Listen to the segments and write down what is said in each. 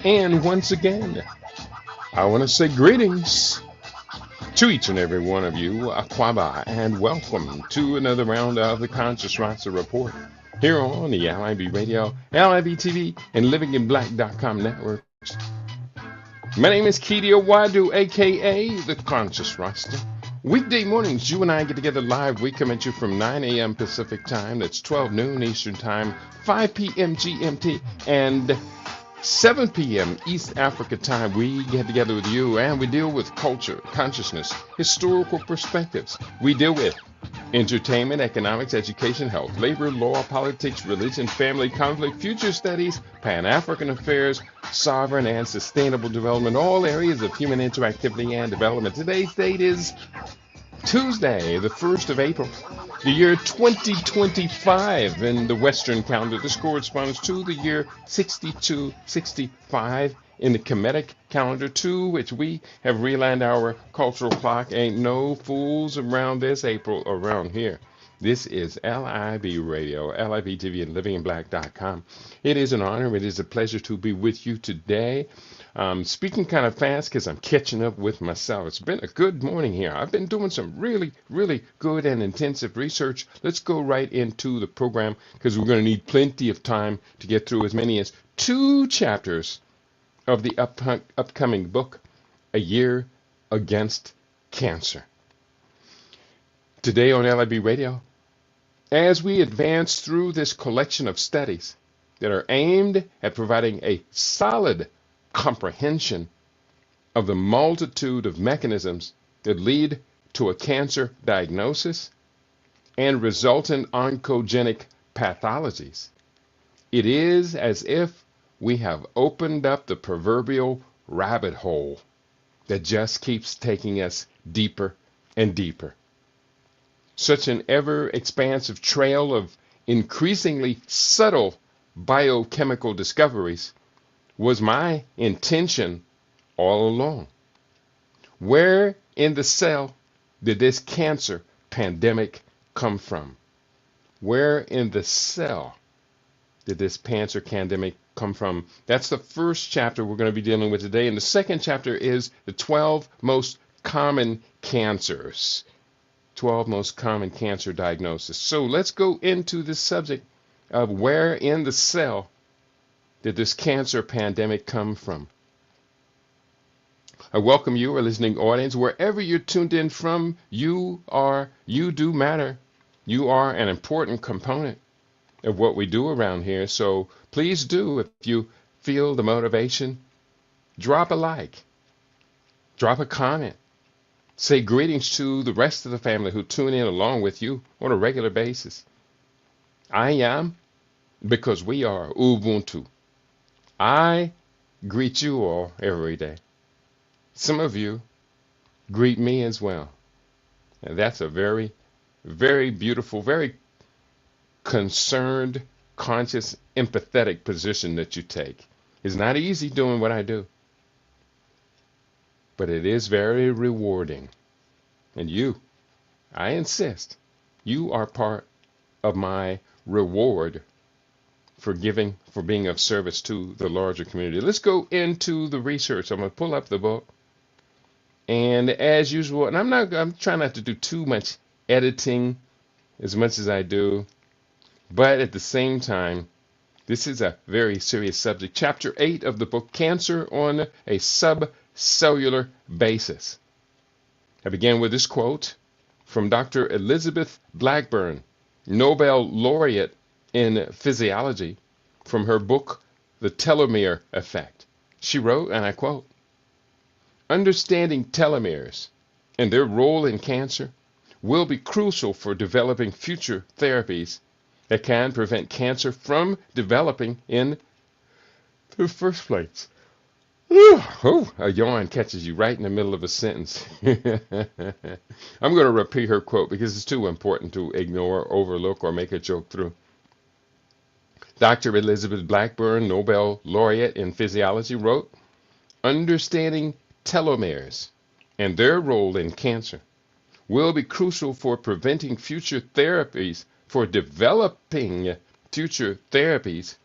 And once again, I want to say greetings to each and every one of you, Aquaba, and welcome to another round of the Conscious Rasta Report here on the LIB Radio, LIB TV, and livinginblack.com networks. My name is Kedia Wadu, aka the Conscious Rasta. Weekday mornings, you and I get together live. We come at you from 9 a.m. Pacific time. That's 12 noon Eastern time, 5 p.m. GMT, and 7 p.m. East Africa time. We get together with you and we deal with culture, consciousness, historical perspectives. We deal with entertainment, economics, education, health, labor, law, politics, religion, family, conflict, future studies, Pan-African affairs, sovereign and sustainable development, all areas of human interactivity and development. Today's date is Tuesday, the 1st of April, the year 2025 in the Western calendar. This corresponds to the year 6265 in the Kemetic calendar, to which we have realigned our cultural clock. Ain't no fools around this April around here. This is LIB Radio, LIB TV, and livinginblack.com. It is an honor. It is a pleasure to be with you today. Speaking kind of fast because I'm catching up with myself. It's been a good morning here. I've been doing some really, really good and intensive research. Let's go right into the program because we're going to need plenty of time to get through as many as 2 chapters of the upcoming book, A Year Against Cancer. Today on LIB Radio, as we advance through this collection of studies that are aimed at providing a solid comprehension of the multitude of mechanisms that lead to a cancer diagnosis and resultant oncogenic pathologies, it is as if we have opened up the proverbial rabbit hole that just keeps taking us deeper and deeper. Such an ever-expansive trail of increasingly subtle biochemical discoveries was my intention all along. Where in the cell did this cancer pandemic come from? Where in the cell did this cancer pandemic come from? That's the first chapter we're going to be dealing with today. And the second chapter is the 12 most common cancers. 12 most common cancer diagnoses. So let's go into the subject of where in the cell did this cancer pandemic come from. I welcome you, our listening audience, wherever you're tuned in from. You do matter. You are an important component of what we do around here. So please do, if you feel the motivation, drop a like, drop a comment, say greetings to the rest of the family who tune in along with you on a regular basis. I am, because we are Ubuntu. I greet you all every day. Some of you greet me as well. And that's a very, very beautiful, very concerned, conscious, empathetic position that you take. It's not easy doing what I do, but it is very rewarding. And you, I insist, you are part of my reward for giving, for being of service to the larger community. Let's go into the research. I'm going to pull up the book. And as usual, and I'm trying not to do too much editing as much as I do, but at the same time, this is a very serious subject. Chapter 8 of the book, Cancer on a Sub-Cellular Basis. I began with this quote from Dr. Elizabeth Blackburn, Nobel laureate in physiology, from her book, The Telomere Effect. She wrote, and I quote, "Understanding telomeres and their role in cancer will be crucial for developing future therapies that can prevent cancer from developing in the first place." Oh, a yawn catches you right in the middle of a sentence. I'm going to repeat her quote because it's too important to ignore, overlook, or make a joke through. Dr. Elizabeth Blackburn, Nobel laureate in physiology, wrote, "Understanding telomeres and their role in cancer will be crucial for preventing future therapies, for developing future therapies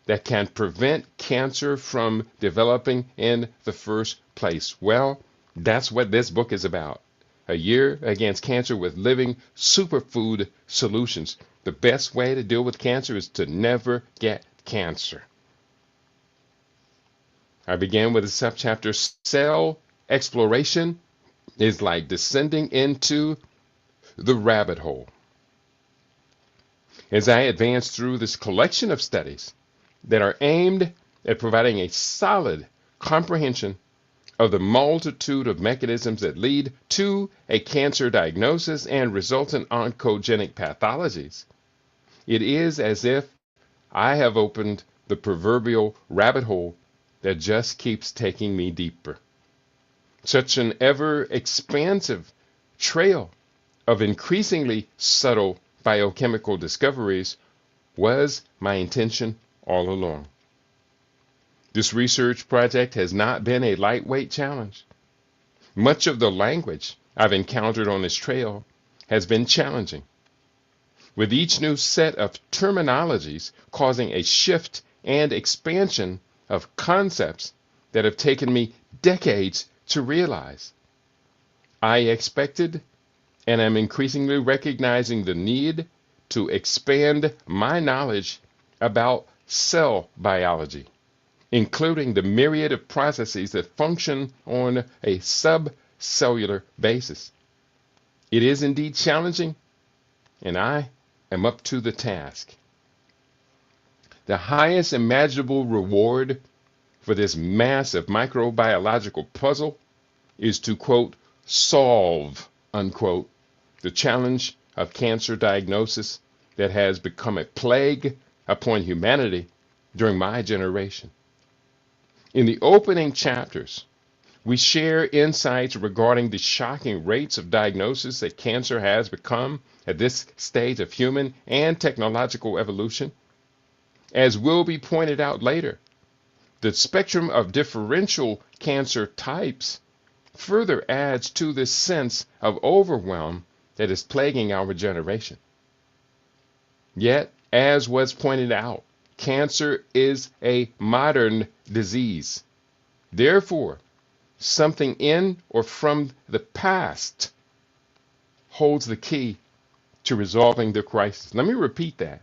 that can prevent cancer from developing in the first place? Well, that's what this book is about. A Year Against Cancer with Living Superfood Solutions. The best way to deal with cancer is to never get cancer. I began with a subchapter, Cell Exploration is like descending into the rabbit hole. As I advance through this collection of studies that are aimed at providing a solid comprehension of the multitude of mechanisms that lead to a cancer diagnosis and resultant oncogenic pathologies, it is as if I have opened the proverbial rabbit hole that just keeps taking me deeper. Such an ever expansive trail of increasingly subtle biochemical discoveries was my intention all along. This research project has not been a lightweight challenge. Much of the language I've encountered on this trail has been challenging, with each new set of terminologies causing a shift and expansion of concepts that have taken me decades to realize. I expected and am increasingly recognizing the need to expand my knowledge about cell biology, including the myriad of processes that function on a subcellular basis. It is indeed challenging, and I am up to the task. The highest imaginable reward for this massive microbiological puzzle is to, quote, solve, unquote, the challenge of cancer diagnosis that has become a plague upon humanity during my generation. In the opening chapters, we share insights regarding the shocking rates of diagnosis that cancer has become at this stage of human and technological evolution. As will be pointed out later, the spectrum of differential cancer types further adds to this sense of overwhelm that is plaguing our generation. Yet, as was pointed out, cancer is a modern disease. Therefore, something in or from the past holds the key to resolving the crisis. Let me repeat that.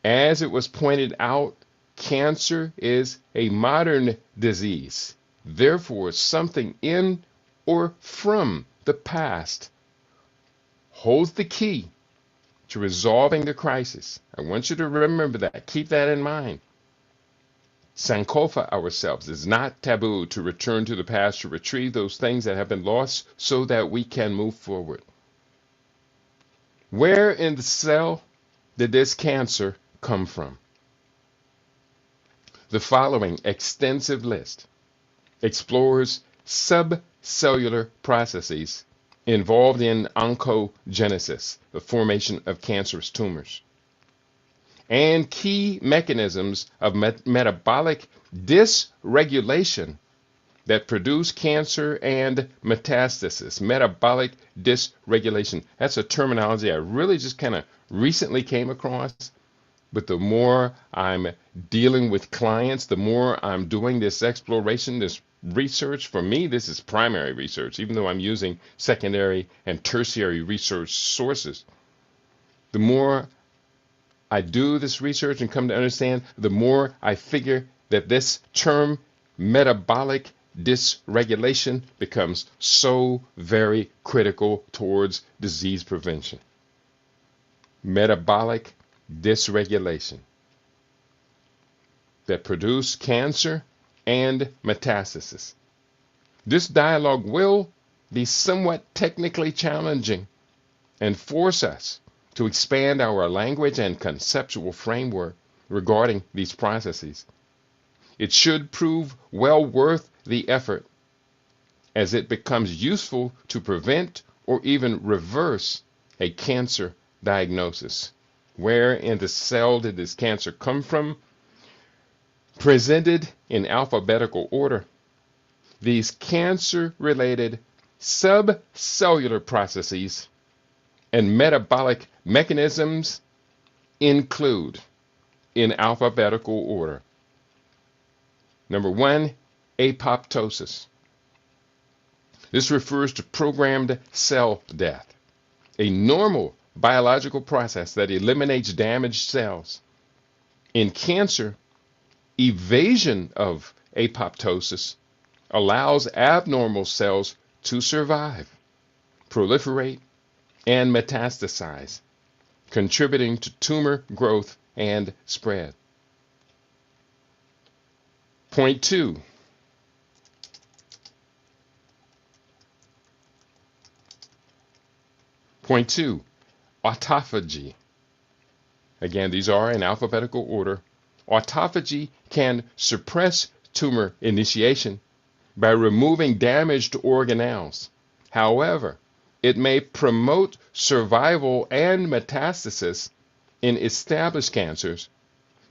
As it was pointed out, cancer is a modern disease. Therefore, something in or from the past holds the key to resolving the crisis. I want you to remember that. Keep that in mind. Sankofa ourselves. It's not taboo to return to the past to retrieve those things that have been lost so that we can move forward. Where in the cell did this cancer come from? The following extensive list explores subcellular processes involved in oncogenesis, the formation of cancerous tumors, and key mechanisms of metabolic dysregulation that produce cancer and metastasis. Metabolic dysregulation. That's a terminology I really just kind of recently came across. But the more I'm dealing with clients, the more I'm doing this exploration, this research. For me, this is primary research, even though I'm using secondary and tertiary research sources. The more I do this research and come to understand, the more I figure that this term, metabolic dysregulation, becomes so very critical towards disease prevention. Metabolic dysregulation that produce cancer and metastasis. This dialogue will be somewhat technically challenging and force us to expand our language and conceptual framework regarding these processes. It should prove well worth the effort as it becomes useful to prevent or even reverse a cancer diagnosis. Where in the cell did this cancer come from? Presented in alphabetical order, these cancer-related subcellular processes and metabolic mechanisms include in alphabetical order. Number 1, apoptosis. This refers to programmed cell death, a normal biological process that eliminates damaged cells. In cancer, evasion of apoptosis allows abnormal cells to survive, proliferate, and metastasize, contributing to tumor growth and spread. Point 2. Point 2, autophagy. Again, these are in alphabetical order. Autophagy can suppress tumor initiation by removing damaged organelles. However, it may promote survival and metastasis in established cancers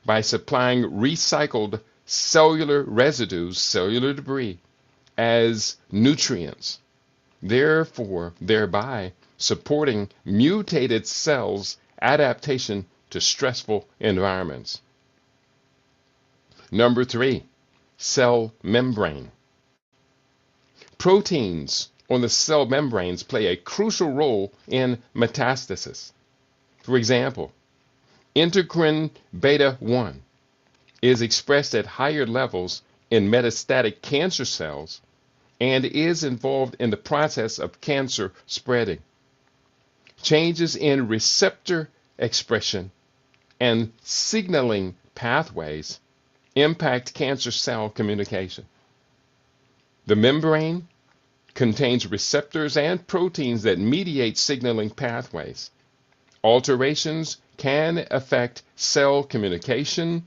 by supplying recycled cellular residues, cellular debris, as nutrients, thereby supporting mutated cells' adaptation to stressful environments. Number 3, cell membrane. Proteins on the cell membranes play a crucial role in metastasis. For example, integrin beta 1 is expressed at higher levels in metastatic cancer cells and is involved in the process of cancer spreading. Changes in receptor expression and signaling pathways impact cancer cell communication. The membrane contains receptors and proteins that mediate signaling pathways. Alterations can affect cell communication,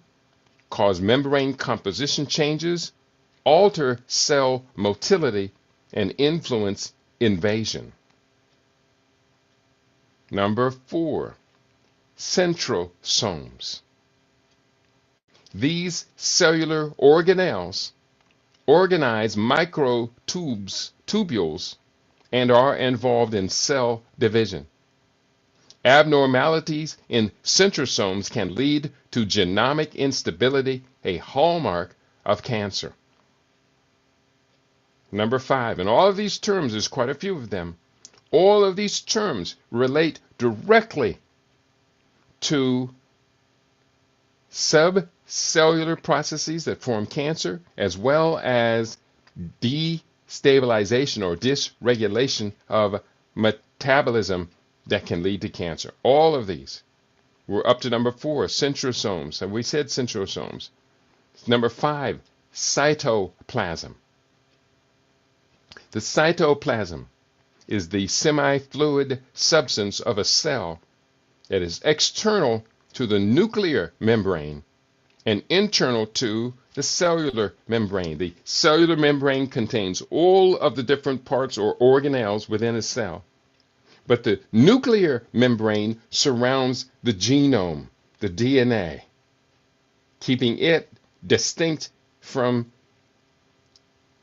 cause membrane composition changes, alter cell motility, and influence invasion. Number 4, centrosomes. These cellular organelles organize microtubules and are involved in cell division. Abnormalities in centrosomes can lead to genomic instability, a hallmark of cancer. Number 5, and all of these terms, there's quite a few of them, all of these terms relate directly to subcellular processes that form cancer, as well as destabilization or dysregulation of metabolism that can lead to cancer. All of these. We're up to number 4, centrosomes. And we said centrosomes. Number 5, cytoplasm. The cytoplasm is the semi-fluid substance of a cell that is external to the nuclear membrane and internal to the cellular membrane. The cellular membrane contains all of the different parts or organelles within a cell. But the nuclear membrane surrounds the genome, the DNA, keeping it distinct from,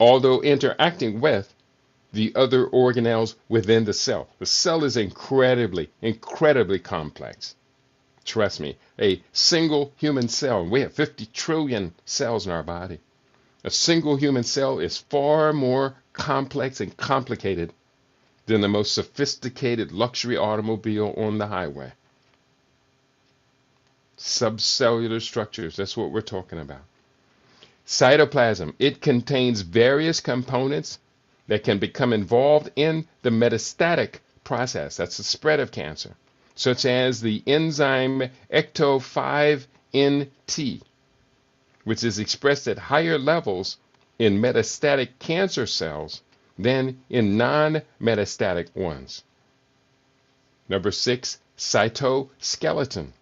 although interacting with, the other organelles within the cell. The cell is incredibly complex. Trust me, a single human cell, we have 50 trillion cells in our body. A single human cell is far more complex and complicated than the most sophisticated luxury automobile on the highway. Subcellular structures, that's what we're talking about. Cytoplasm, it contains various components that can become involved in the metastatic process, that's the spread of cancer, such as the enzyme ecto5NT, which is expressed at higher levels in metastatic cancer cells than in non-metastatic ones. Number 6, cytoskeleton.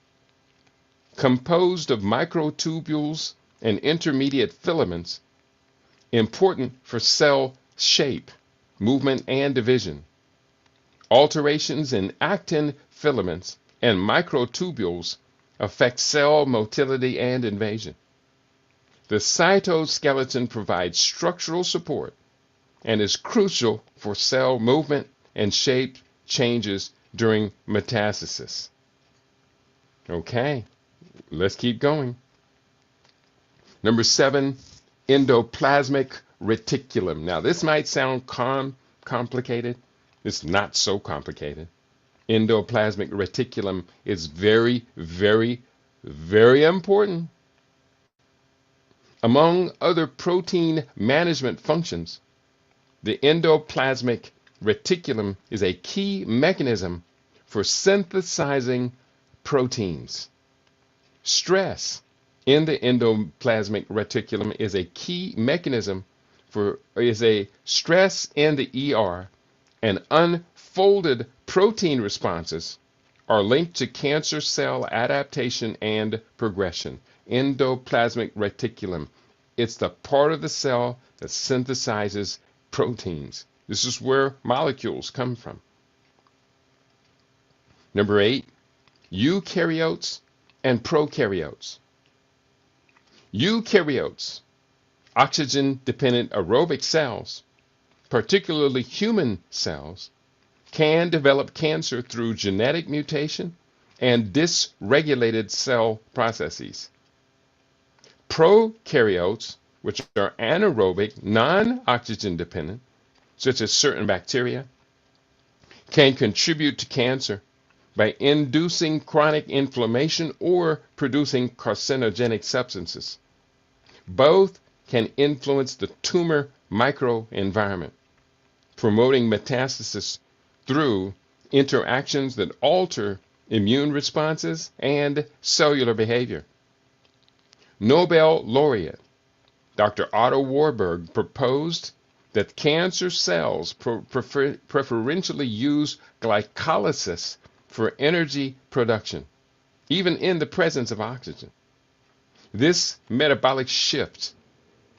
Composed of microtubules and intermediate filaments, important for cell shape, movement, and division. Alterations in actin filaments and microtubules affect cell motility and invasion. The cytoskeleton provides structural support and is crucial for cell movement and shape changes during metastasis. Okay, Let's keep going. Number 7, endoplasmic reticulum. Now, this might sound complicated. It's not so complicated. Endoplasmic reticulum is very, very, very important. Among other protein management functions, the endoplasmic reticulum is a key mechanism for synthesizing proteins. Stress in the endoplasmic reticulum is a key mechanism is a stress in the ER, and unfolded protein responses are linked to cancer cell adaptation and progression. Endoplasmic reticulum. It's the part of the cell that synthesizes proteins. This is where molecules come from. Number 8, eukaryotes and prokaryotes. Eukaryotes, oxygen-dependent aerobic cells, particularly human cells, can develop cancer through genetic mutation and dysregulated cell processes. Prokaryotes, which are anaerobic, non-oxygen dependent, such as certain bacteria, can contribute to cancer by inducing chronic inflammation or producing carcinogenic substances. Both can influence the tumor microenvironment, promoting metastasis through interactions that alter immune responses and cellular behavior. Nobel laureate Dr. Otto Warburg proposed that cancer cells preferentially use glycolysis for energy production, even in the presence of oxygen. This metabolic shift,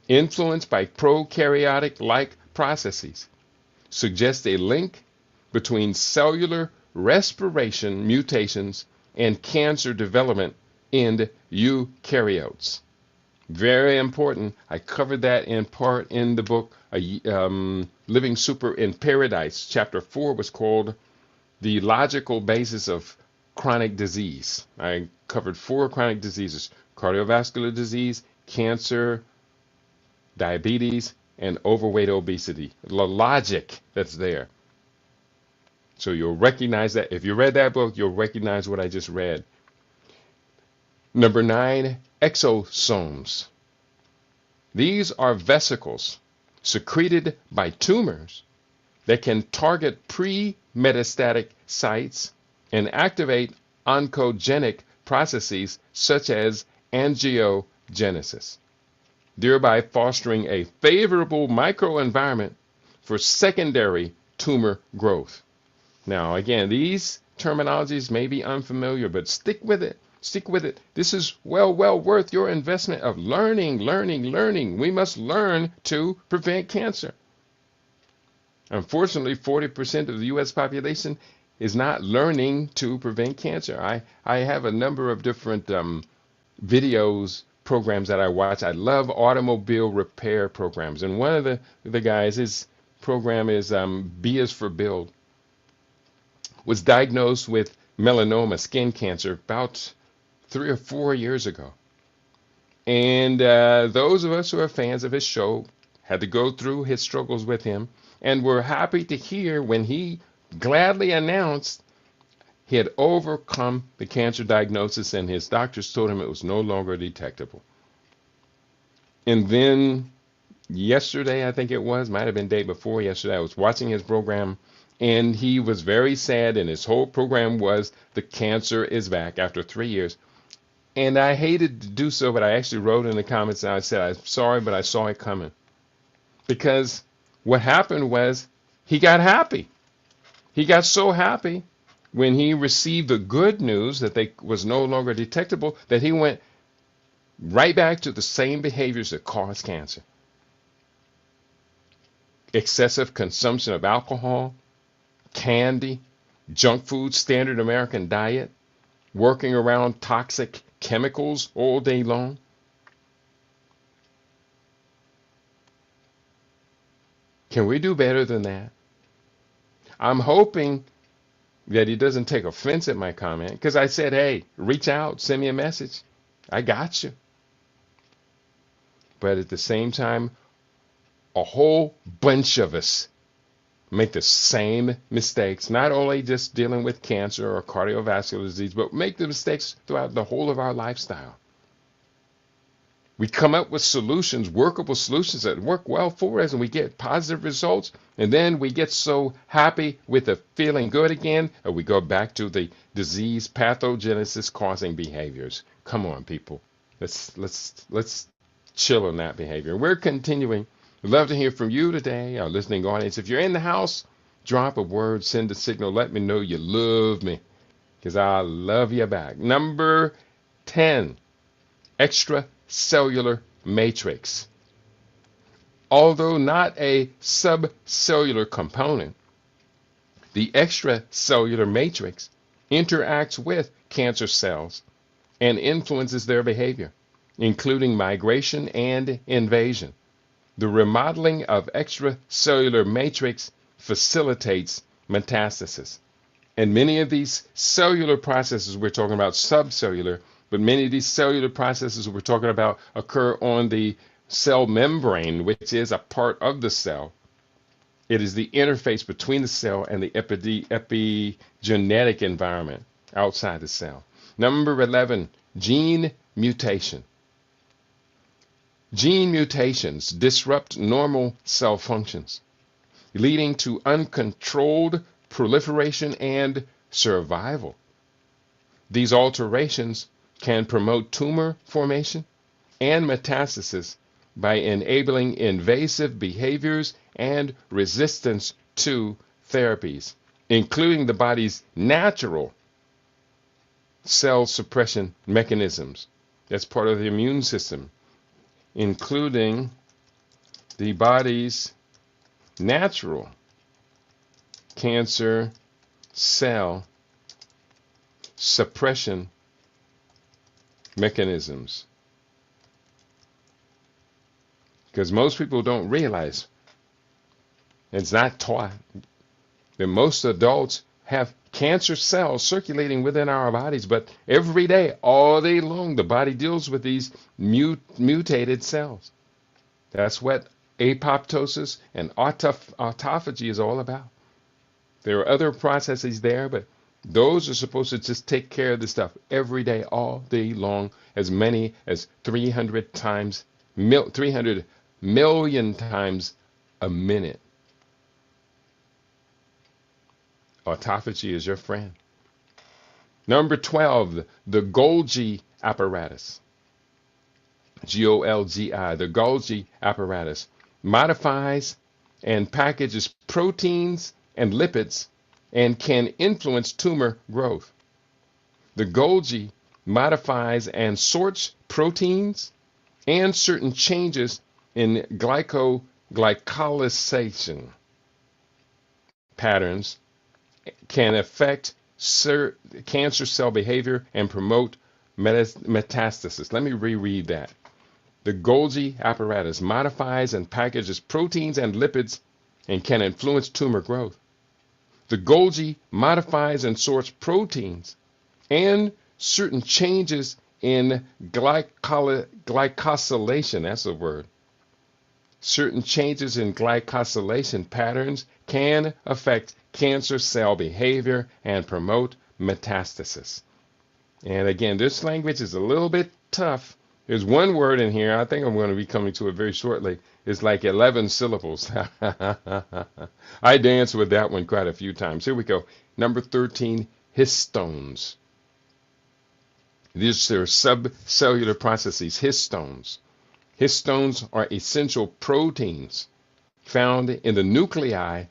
influenced by prokaryotic-like processes, suggests a link between cellular respiration mutations and cancer development in eukaryotes. Very important. I covered that in part in the book Living Super in Paradise. Chapter 4 was called The Logical Basis of Chronic Disease. I covered 4 chronic diseases: cardiovascular disease, cancer, diabetes, and overweight obesity. The logic that's there. So you'll recognize that. If you read that book, you'll recognize what I just read. Number 9, exosomes. These are vesicles secreted by tumors that can target pre-metastatic sites and activate oncogenic processes such as angiogenesis, thereby fostering a favorable microenvironment for secondary tumor growth. Now, again, these terminologies may be unfamiliar, but stick with it. Stick with it. This is well worth your investment of learning. We must learn to prevent cancer. Unfortunately, 40% of the U.S. population is not learning to prevent cancer. I have a number of different videos, programs that I watch. I love automobile repair programs. And one of the guys, his program is B is for Build, was diagnosed with melanoma, skin cancer, about 3 or 4 years ago. And those of us who are fans of his show had to go through his struggles with him, and were happy to hear when he gladly announced he had overcome the cancer diagnosis and his doctors told him it was no longer detectable. And then yesterday, I think it was, might have been day before yesterday, I was watching his program, and he was very sad, and his whole program was the cancer is back after 3 years. And I hated to do so, but I actually wrote in the comments and I said, I'm sorry, but I saw it coming. Because what happened was he got happy. He got so happy when he received the good news that they was no longer detectable that he went right back to the same behaviors that cause cancer. Excessive consumption of alcohol, candy, junk food, standard American diet, working around toxic chemicals all day long. Can we do better than that? I'm hoping that he doesn't take offense at my comment, because I said, hey, reach out, send me a message. I got you. But at the same time, a whole bunch of us make the same mistakes, not only just dealing with cancer or cardiovascular disease, but make the mistakes throughout the whole of our lifestyle. We come up with solutions, workable solutions that work well for us, and we get positive results. And then we get so happy with the feeling good again, and we go back to the disease pathogenesis causing behaviors. Come on, people. Let's chill on that behavior. We're continuing. We'd love to hear from you today, our listening audience. If you're in the house, drop a word, send a signal, let me know you love me, because I love you back. Number 10, extracellular matrix. Although not a subcellular component, the extracellular matrix interacts with cancer cells and influences their behavior, including migration and invasion. The remodeling of extracellular matrix facilitates metastasis. And many of these cellular processes, we're talking about subcellular, but many of these cellular processes we're talking about occur on the cell membrane, which is a part of the cell. It is the interface between the cell and the epigenetic environment outside the cell. Number 11, gene mutation. Gene mutations disrupt normal cell functions, leading to uncontrolled proliferation and survival. These alterations can promote tumor formation and metastasis by enabling invasive behaviors and resistance to therapies, including the body's natural cell suppression mechanisms. That's part of the immune system, including the body's natural cancer cell suppression mechanisms. Because most people don't realize, it's not taught, that most adults have cancer cells circulating within our bodies, but every day, all day long, the body deals with these mutated cells. That's what apoptosis and autophagy is all about. There are other processes there, but those are supposed to just take care of this stuff every day, all day long, as many as 300 million times a minute. Autophagy is your friend. Number 12, the Golgi apparatus. Golgi, the Golgi apparatus modifies and packages proteins and lipids and can influence tumor growth. The Golgi modifies and sorts proteins and certain changes in glycosylation patterns can affect cancer cell behavior and promote metastasis. Let me reread that. The Golgi apparatus modifies and packages proteins and lipids and can influence tumor growth. The Golgi modifies and sorts proteins and certain changes in glycosylation, that's a word. Certain changes in glycosylation patterns can affect cancer cell behavior and promote metastasis. And again, this language is a little bit tough. There's one word in here, I think I'm going to be coming to it very shortly. It's like 11 syllables. I danced with that one quite a few times. Here we go. Number 13, histones. These are subcellular processes, histones. Histones are essential proteins found in the nuclei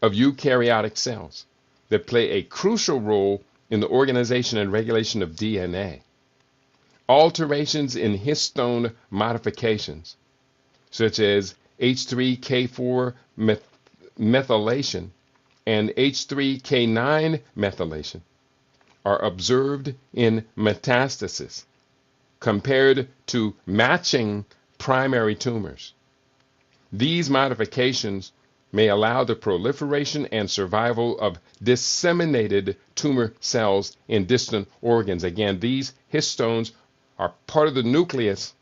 of eukaryotic cells that play a crucial role in the organization and regulation of DNA. Alterations in histone modifications, such as H3K4 methylation and H3K9 methylation, are observed in metastasis compared to matching primary tumors. These modifications may allow the proliferation and survival of disseminated tumor cells in distant organs. Again, these histones are part of the nucleus,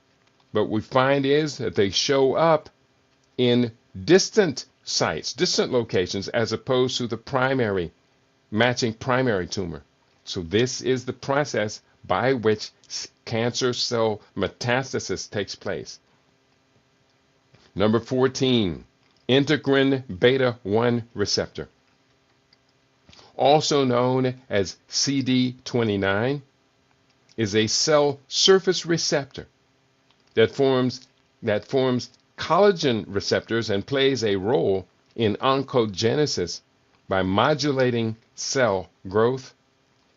but we find is that they show up in distant sites, distant locations, as opposed to the primary, matching primary tumor. So this is the process by which cancer cell metastasis takes place. Number 14, integrin beta 1 receptor, also known as CD29, is a cell surface receptor that forms collagen receptors and plays a role in oncogenesis by modulating cell growth,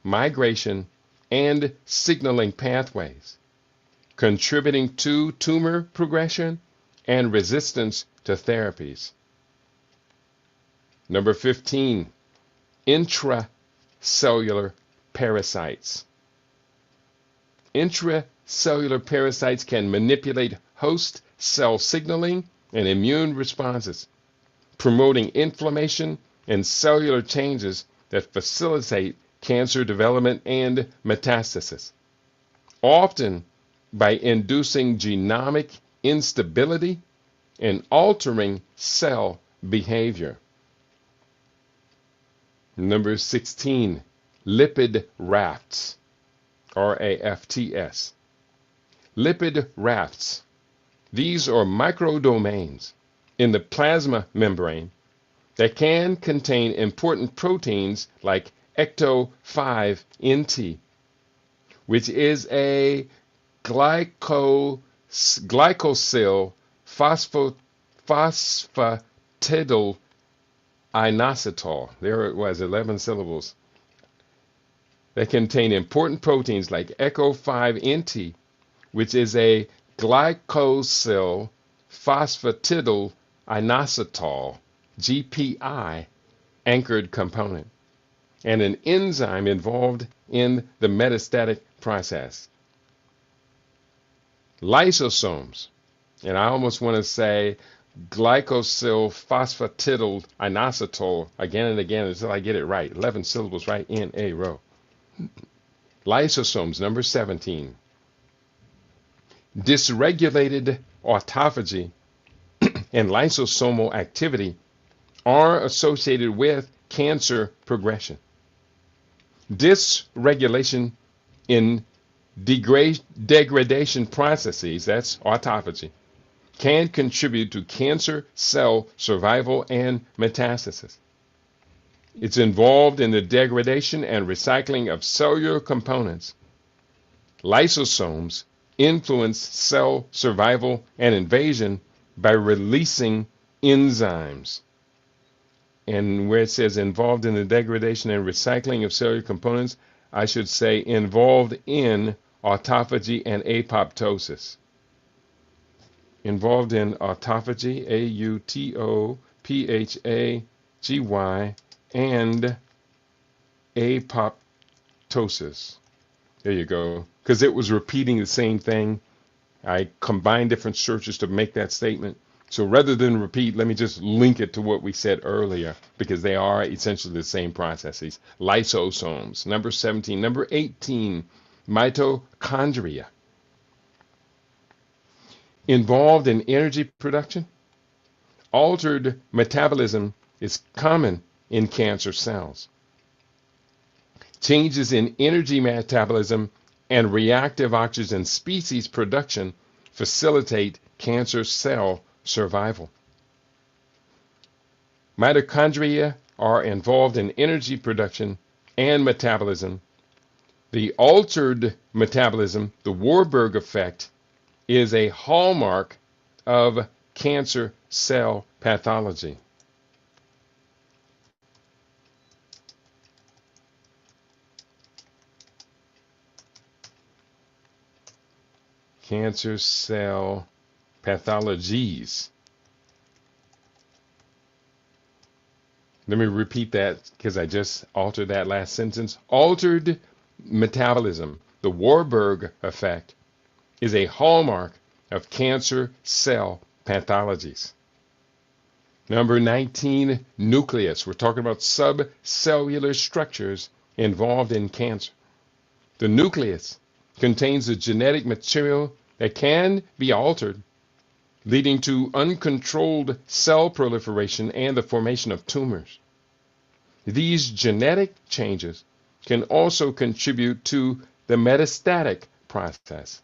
migration, and signaling pathways, contributing to tumor progression and resistance to therapies. Number 15, intracellular parasites. Intracellular parasites can manipulate host cell signaling and immune responses, promoting inflammation and cellular changes that facilitate cancer development and metastasis, often by inducing genomic instability and altering cell behavior. Number 16, lipid rafts, RAFTS. Lipid rafts. These are microdomains in the plasma membrane that can contain important proteins like ecto-5-NT, which is a glycosyl phosphatidyl inositol. There it was, 11 syllables. That contain important proteins like ecto-5-NT, which is a glycosyl phosphatidyl inositol, GPI, anchored component, and an enzyme involved in the metastatic process. Lysosomes, and I almost want to say glycosyl phosphatidyl inositol again and again until I get it right. 11 syllables right in a row. Lysosomes, number 17. Dysregulated autophagy and lysosomal activity are associated with cancer progression. Dysregulation in degradation processes, that's autophagy, can contribute to cancer cell survival and metastasis. It's involved in the degradation and recycling of cellular components. Lysosomes influence cell survival and invasion by releasing enzymes. And where it says involved in the degradation and recycling of cellular components, I should say involved in autophagy and apoptosis. Involved in autophagy, AUTOPHAGY, and apoptosis. There you go. Because it was repeating the same thing. I combined different searches to make that statement. So rather than repeat, let me just link it to what we said earlier, because they are essentially the same processes. Lysosomes, number 17. Number 18, mitochondria. Involved in energy production. Altered metabolism is common in cancer cells. Changes in energy metabolism and reactive oxygen species production facilitate cancer cell survival. Mitochondria are involved in energy production and metabolism. The altered metabolism, the Warburg effect, is a hallmark of cancer cell pathology. Cancer cell pathologies. Let me repeat that because I just altered that last sentence. Altered metabolism, the Warburg effect, is a hallmark of cancer cell pathologies. Number 19, nucleus. We're talking about subcellular structures involved in cancer. The nucleus contains a genetic material that can be altered, leading to uncontrolled cell proliferation and the formation of tumors. These genetic changes can also contribute to the metastatic process.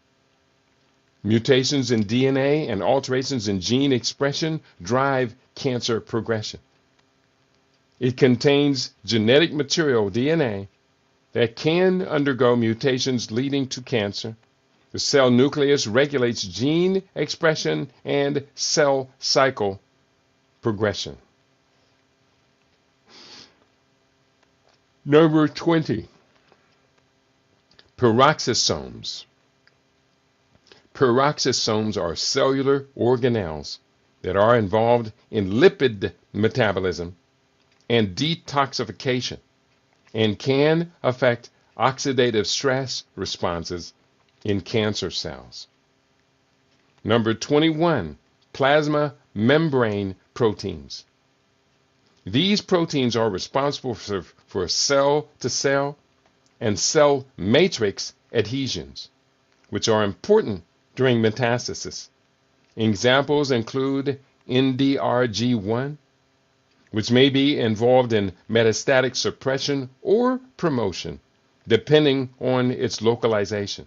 Mutations in DNA and alterations in gene expression drive cancer progression. It contains genetic material, DNA, that can undergo mutations leading to cancer. The cell nucleus regulates gene expression and cell cycle progression. Number 20, peroxisomes. Peroxisomes are cellular organelles that are involved in lipid metabolism and detoxification and can affect oxidative stress responses in cancer cells. Number 21, plasma membrane proteins. These proteins are responsible for cell-to-cell and cell matrix adhesions, which are important during metastasis. Examples include NDRG1, which may be involved in metastatic suppression or promotion, depending on its localization.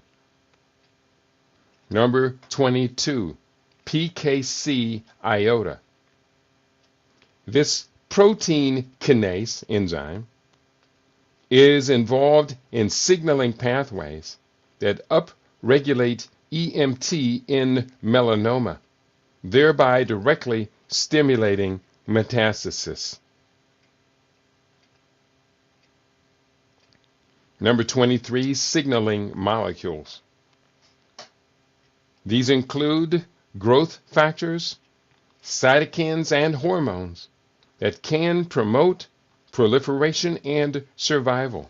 Number 22, PKC iota. This protein kinase enzyme is involved in signaling pathways that upregulate EMT in melanoma, thereby directly stimulating metastasis. Number 23, signaling molecules. These include growth factors, cytokines, and hormones that can promote proliferation and survival.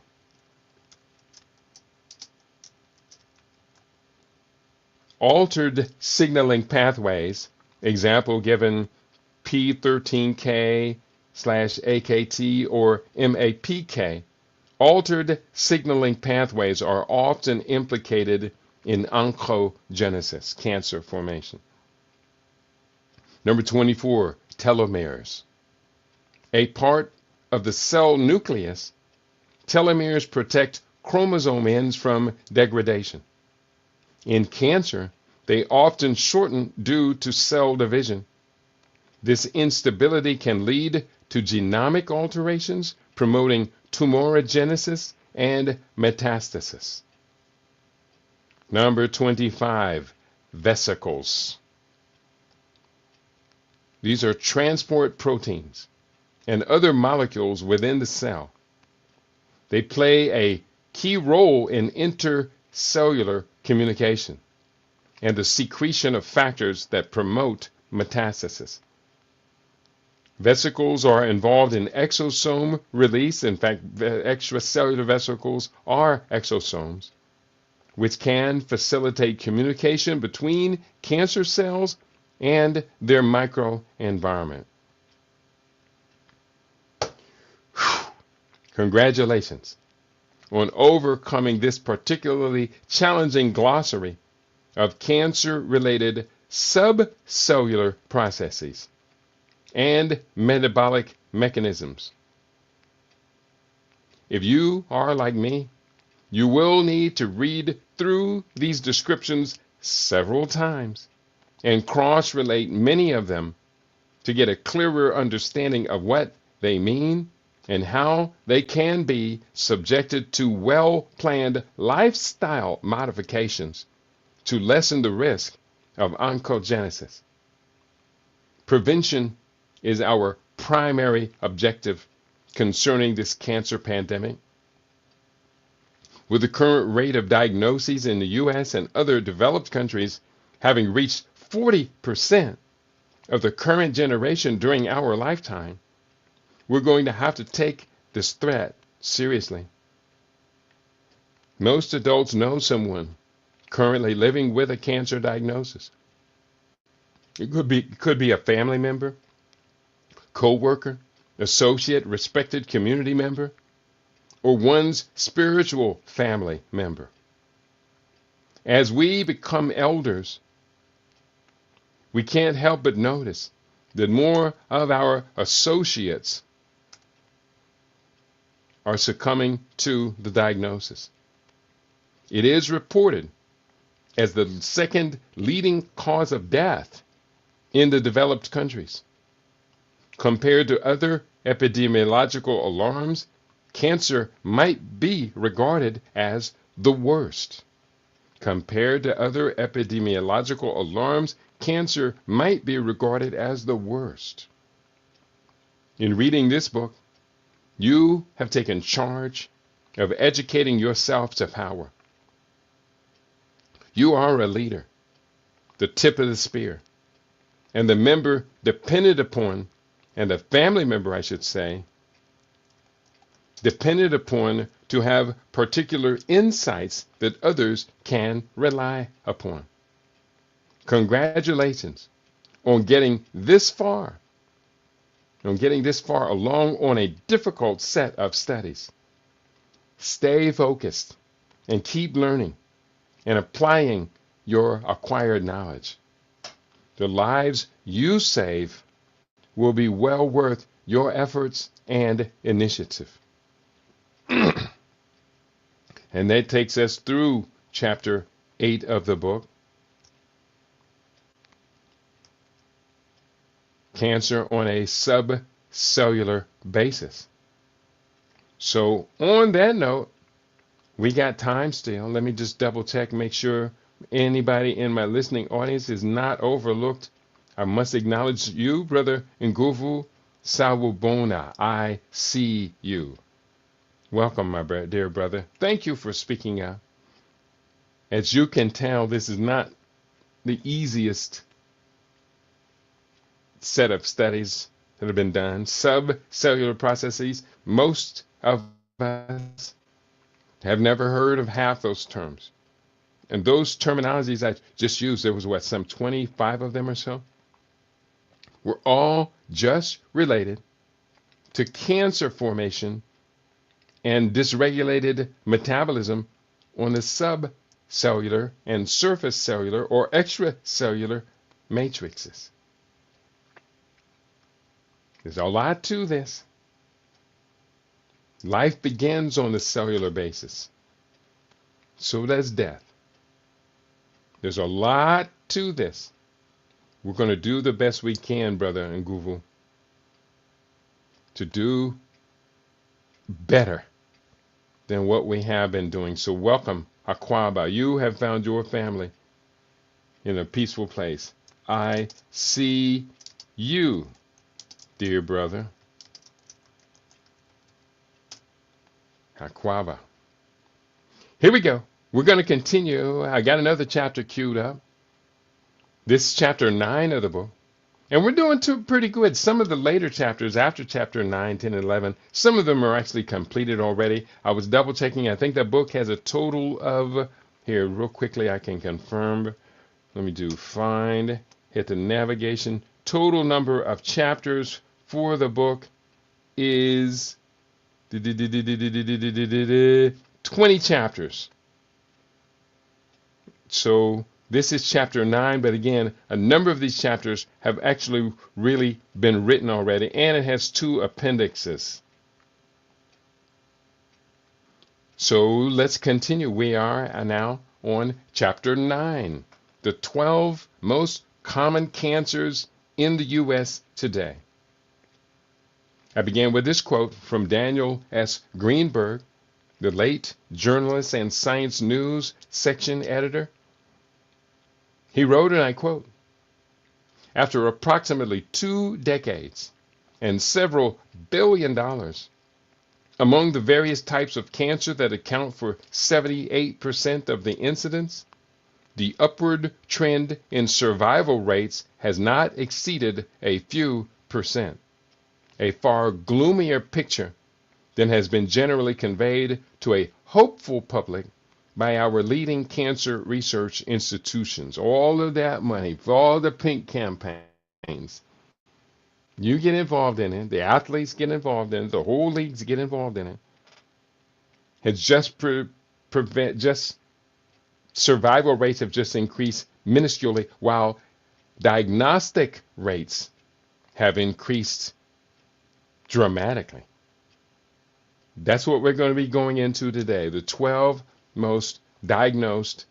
Altered signaling pathways, example given P13K/AKT or MAPK, altered signaling pathways are often implicated in oncogenesis, cancer formation. Number 24, telomeres. A part of the cell nucleus, telomeres protect chromosome ends from degradation. In cancer, they often shorten due to cell division. This instability can lead to genomic alterations, promoting tumorigenesis and metastasis. Number 25, vesicles. These are transport proteins and other molecules within the cell. They play a key role in intercellular communication and the secretion of factors that promote metastasis. Vesicles are involved in exosome release. In fact, extracellular vesicles are exosomes, which can facilitate communication between cancer cells and their microenvironment. Congratulations on overcoming this particularly challenging glossary of cancer-related subcellular processes and metabolic mechanisms. If you are like me, you will need to read through these descriptions several times and cross-relate many of them to get a clearer understanding of what they mean and how they can be subjected to well-planned lifestyle modifications to lessen the risk of oncogenesis. Prevention is our primary objective concerning this cancer pandemic. With the current rate of diagnoses in the U.S. and other developed countries having reached 40% of the current generation during our lifetime, we're going to have to take this threat seriously. Most adults know someone currently living with a cancer diagnosis. It could be a family member, co-worker, associate, respected community member, or one's spiritual family member. As we become elders, we can't help but notice that more of our associates are succumbing to the diagnosis. It is reported as the second leading cause of death in the developed countries. Compared to other epidemiological alarms, cancer might be regarded as the worst. Compared to other epidemiological alarms, cancer might be regarded as the worst. In reading this book, you have taken charge of educating yourself to power. You are a leader, the tip of the spear, and the member depended upon, and the family member, I should say, depended upon to have particular insights that others can rely upon. Congratulations on getting this far, along on a difficult set of studies. Stay focused and keep learning and applying your acquired knowledge. The lives you save will be well worth your efforts and initiative. And that takes us through chapter 8 of the book. Cancer on a subcellular basis. So on that note, we got time still. Let me just double check, make sure anybody in my listening audience is not overlooked. I must acknowledge you, Brother Nguvu Sawubona. I see you. Welcome, my dear brother. Thank you for speaking out. As you can tell, this is not the easiest set of studies that have been done. Subcellular processes, most of us have never heard of half those terms. And those terminologies I just used, there was what, some 25 of them or so, were all just related to cancer formation and dysregulated metabolism on the subcellular and surface cellular or extracellular matrices. There's a lot to this. Life begins on the cellular basis. So does death. There's a lot to this. We're going to do the best we can, Brother Nguvu, to do better than what we have been doing. So welcome, Akwaba. You have found your family in a peaceful place. I see you, dear brother. Akwaba. Here we go. We're going to continue. I got another chapter queued up. This is chapter 9 of the book. And we're doing pretty good. Some of the later chapters after chapter 9, 10, and 11, some of them are actually completed already. I was double checking. I think the book has a total of, here, real quickly, I can confirm. Let me do find, hit the navigation. Total number of chapters for the book is 20 chapters. So this is chapter 9, but again, a number of these chapters have actually really been written already, and it has 2 appendixes. So let's continue. We are now on chapter 9, the 12 most common cancers in the U.S. today. I began with this quote from Daniel S. Greenberg, the late journalist and Science News section editor. He wrote, and I quote, "After approximately 2 decades and several $billion among the various types of cancer that account for 78% of the incidence, the upward trend in survival rates has not exceeded a few percent, a far gloomier picture than has been generally conveyed to a hopeful public by our leading cancer research institutions." All of that money for all the pink campaigns. You get involved in it. The athletes get involved in it. The whole leagues get involved in it. It's just survival rates have just increased minusculely, while diagnostic rates have increased dramatically. That's what we're going to be going into today. The 12 most diagnosed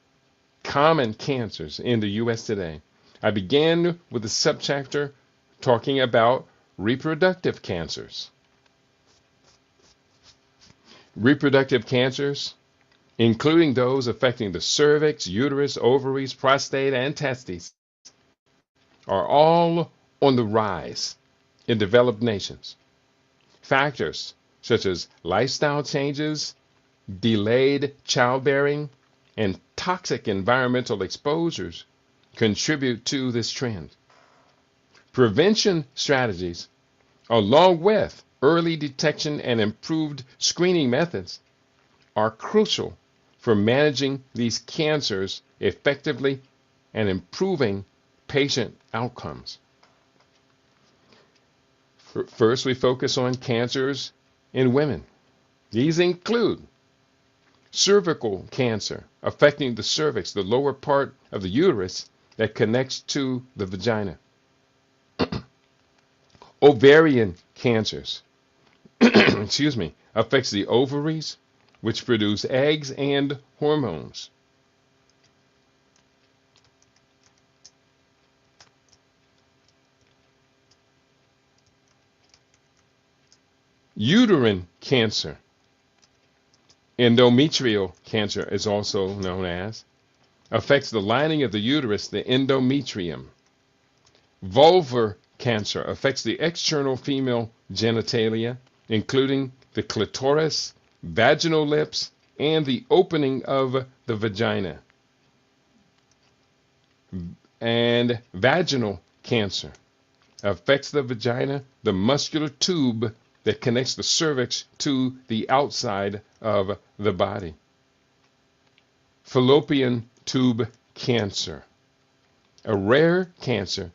common cancers in the U.S. today. I began with the subchapter talking about reproductive cancers. Reproductive cancers, including those affecting the cervix, uterus, ovaries, prostate, and testes, are all on the rise in developed nations. Factors such as lifestyle changes, delayed childbearing, and toxic environmental exposures contribute to this trend. Prevention strategies, along with early detection and improved screening methods, are crucial for managing these cancers effectively and improving patient outcomes. First, we focus on cancers in women. These include cervical cancer, affecting the cervix, the lower part of the uterus that connects to the vagina. Ovarian cancers, excuse me, affects the ovaries, which produce eggs and hormones. Uterine cancer, endometrial cancer is also known as, affects the lining of the uterus, the endometrium. Vulvar cancer affects the external female genitalia, including the clitoris, vaginal lips, and the opening of the vagina. And vaginal cancer affects the vagina, the muscular tube that connects the cervix to the outside of the body. Fallopian tube cancer, a rare cancer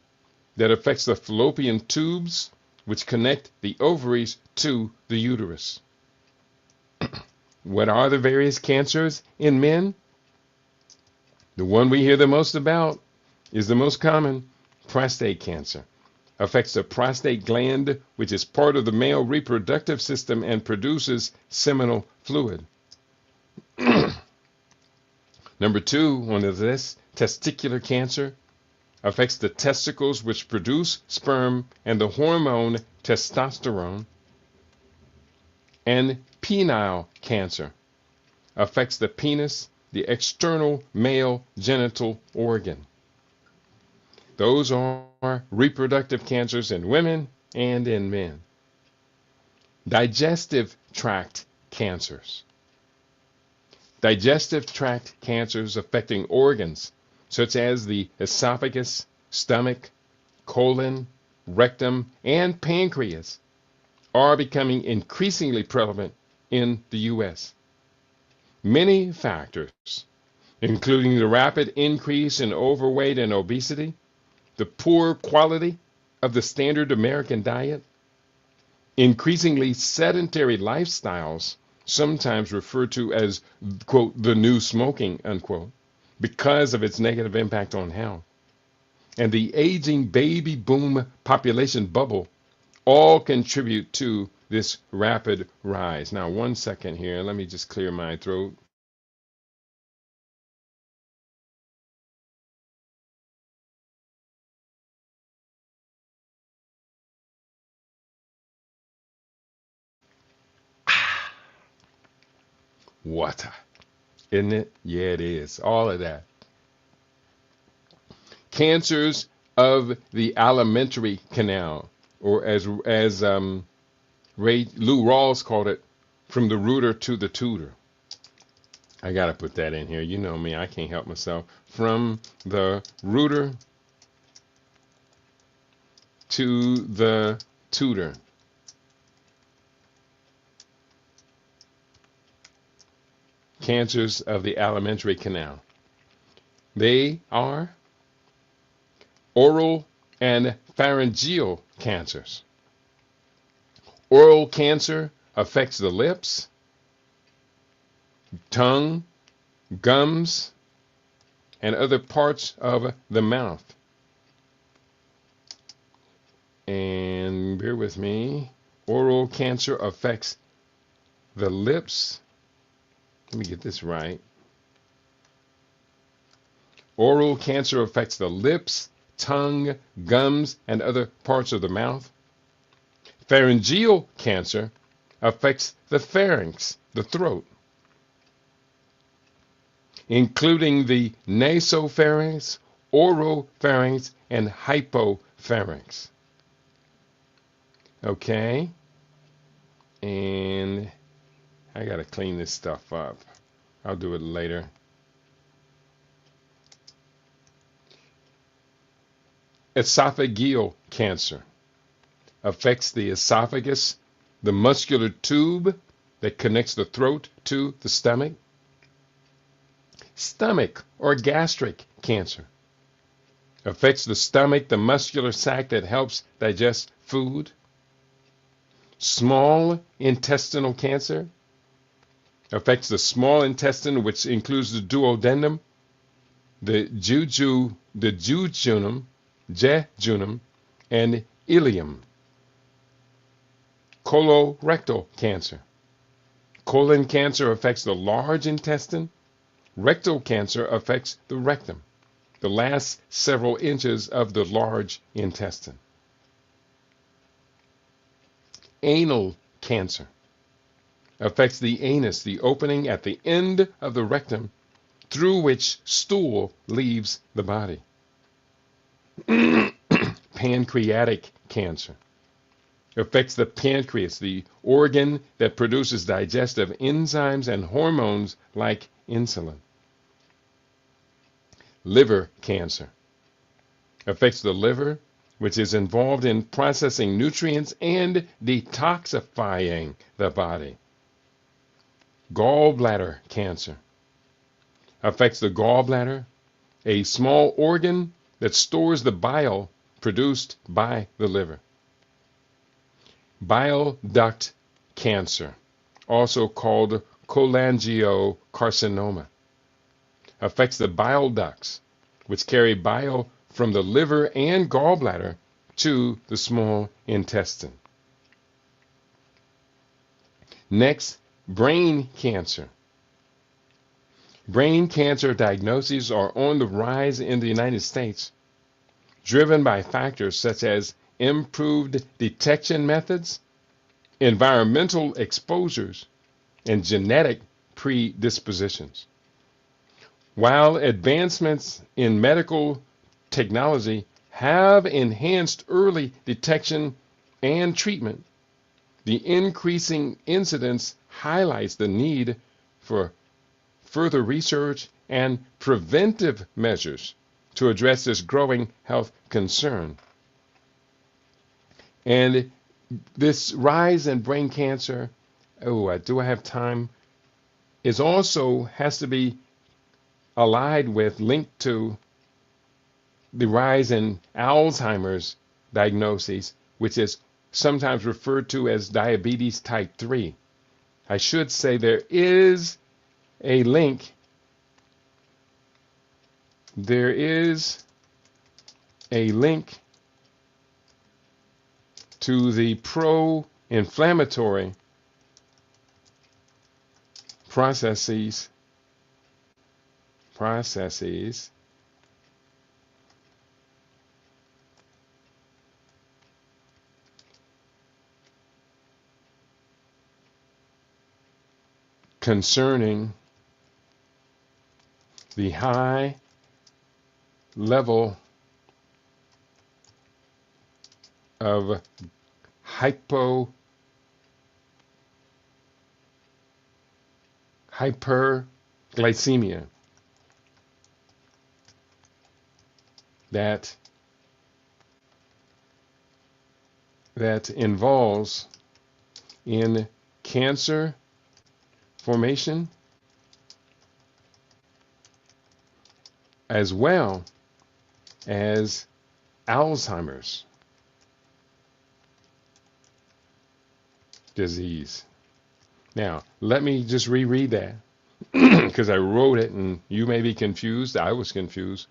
that affects the fallopian tubes which connect the ovaries to the uterus. What are the various cancers in men? The one we hear the most about is the most common, prostate cancer. Affects the prostate gland, which is part of the male reproductive system and produces seminal fluid. Number 2 on the list, testicular cancer, affects the testicles, which produce sperm and the hormone testosterone. And penile cancer affects the penis, the external male genital organ. Those are reproductive cancers in women and in men. Digestive tract cancers. Digestive tract cancers affecting organs such as the esophagus, stomach, colon, rectum, and pancreas are becoming increasingly prevalent in the U.S. Many factors, including the rapid increase in overweight and obesity, the poor quality of the standard American diet, increasingly sedentary lifestyles, sometimes referred to as, quote, the new smoking, unquote, because of its negative impact on health, and the aging baby boom population bubble all contribute to this rapid rise. Now, 1 second here. Let me just clear my throat. Water. Isn't it? Yeah, it is. All of that. Cancers of the alimentary canal, or as Lou Rawls called it, from the rooter to the tutor. I got to put that in here. You know me, I can't help myself. From the rooter to the tutor. Cancers of the alimentary canal. They are oral and pharyngeal cancers. Oral cancer affects the lips, tongue, gums, and other parts of the mouth. And bear with me. Oral cancer affects the lips. Let me get this right. Oral cancer affects the lips, tongue, gums, and other parts of the mouth. Pharyngeal cancer affects the pharynx, the throat, including the nasopharynx, oropharynx, and hypopharynx. Okay, and I gotta clean this stuff up. I'll do it later. Esophageal cancer affects the esophagus, the muscular tube that connects the throat to the stomach. Stomach or gastric cancer affects the stomach, the muscular sac that helps digest food. Small intestinal cancer affects the small intestine, which includes the duodenum, the jejunum, and ileum. Colorectal cancer. Colon cancer affects the large intestine. Rectal cancer affects the rectum, the last several inches of the large intestine. Anal cancer affects the anus, the opening at the end of the rectum through which stool leaves the body. Pancreatic cancer affects the pancreas, the organ that produces digestive enzymes and hormones like insulin. Liver cancer affects the liver, which is involved in processing nutrients and detoxifying the body. Gallbladder cancer affects the gallbladder, a small organ that stores the bile produced by the liver. Bile duct cancer, also called cholangiocarcinoma, affects the bile ducts, which carry bile from the liver and gallbladder to the small intestine. Next, brain cancer. Brain cancer diagnoses are on the rise in the United States, driven by factors such as improved detection methods, environmental exposures, and genetic predispositions. While advancements in medical technology have enhanced early detection and treatment, the increasing incidence highlights the need for further research and preventive measures to address this growing health concern. And this rise in brain cancer, do I have time? Is also has to be allied with, linked to the rise in Alzheimer's diagnoses, which is sometimes referred to as diabetes type 3. I should say there is a link. There is a link to the pro-inflammatory processes concerning the high level of hyperglycemia that involves in cancer formation as well as Alzheimer's disease. Now, let me just reread that. because I wrote it and you may be confused. I was confused.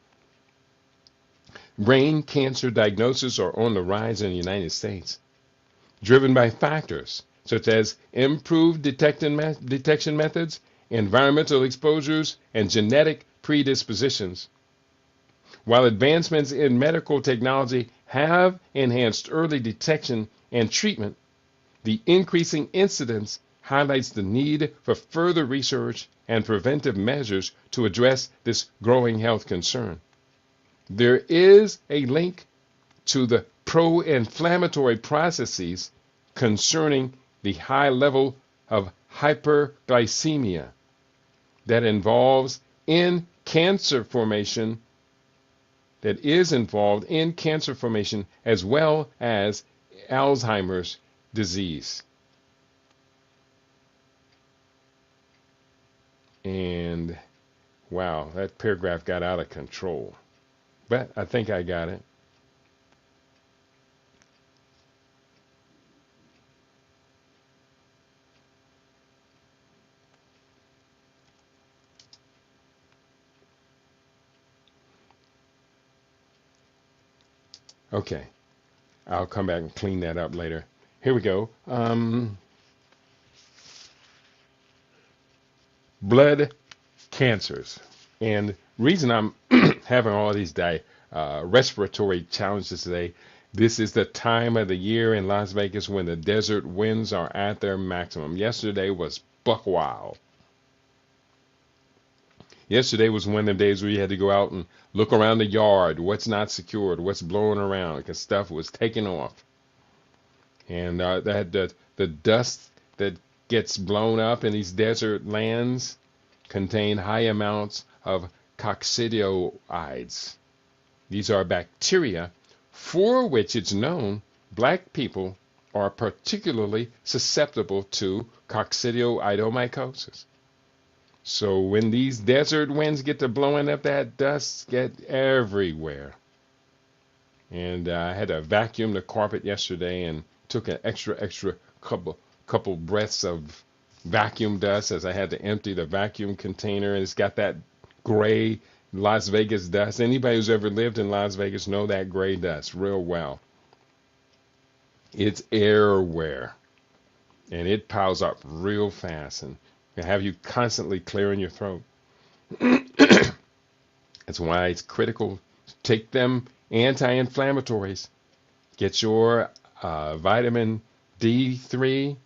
Brain cancer diagnoses are on the rise in the United States, driven by factors such as improved detection methods, environmental exposures, and genetic predispositions. While advancements in medical technology have enhanced early detection and treatment, the increasing incidence highlights the need for further research and preventive measures to address this growing health concern. There is a link to the pro-inflammatory processes concerning the high level of hyperglycemia that involves in cancer formation that is involved in cancer formation as well as Alzheimer's disease. And wow, that paragraph got out of control. But I think I got it. Okay, I'll come back and clean that up later. Here we go. Blood cancers. And reason I'm having all these respiratory challenges today, this is the time of the year in Las Vegas when the desert winds are at their maximum. Yesterday was buck wild. Yesterday was one of them days where you had to go out and look around the yard, what's not secured, what's blowing around, because stuff was taking off. And the dust that gets blown up in these desert lands contain high amounts of coccidioids. These are bacteria for which it's known black people are particularly susceptible to coccidioidomycosis. So when these desert winds get to blowing up, that dust get everywhere. And I had to vacuum the carpet yesterday and took an extra couple breaths of vacuum dust as I had to empty the vacuum container, and it's got that gray Las Vegas dust. Anybody who's ever lived in Las Vegas know that gray dust real well. It's everywhere, and it piles up real fast and can have you constantly clearing your throat. That's why it's critical to take them anti-inflammatories. Get your vitamin D3,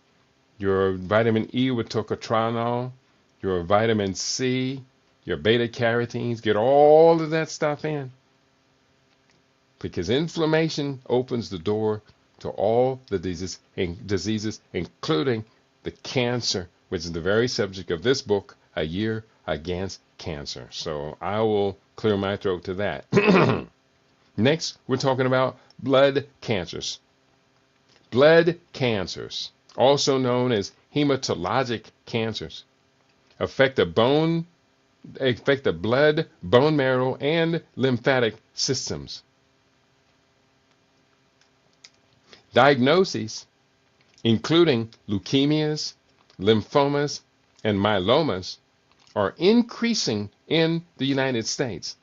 your vitamin E with tocotrienol, your vitamin C, your beta carotenes. Get all of that stuff in, because inflammation opens the door to all the diseases, including the cancer, which is the very subject of this book, A Year Against Cancer. So I will clear my throat to that. Next, we're talking about blood cancers. Blood cancers, also known as hematologic cancers, affect the blood, bone marrow, and lymphatic systems. Diagnoses, including leukemias, lymphomas, and myelomas, are increasing in the United States.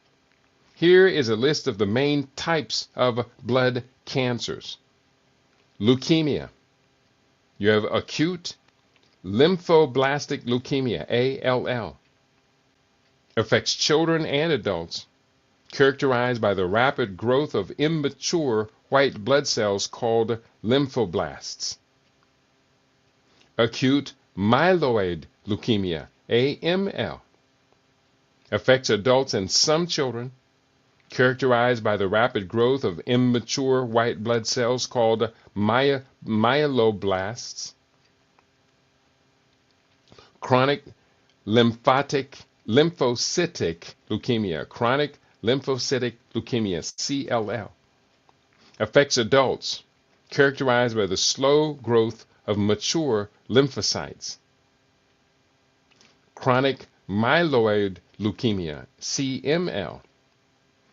Here is a list of the main types of blood cancers. Leukemia. You have acute lymphoblastic leukemia, ALL. Affects children and adults, characterized by the rapid growth of immature white blood cells called lymphoblasts. Acute myeloid leukemia, AML. Affects adults and some children, characterized by the rapid growth of immature white blood cells called myeloblasts. Chronic lymphocytic leukemia, chronic lymphocytic leukemia, CLL. Affects adults, characterized by the slow growth of mature lymphocytes. Chronic myeloid leukemia, CML.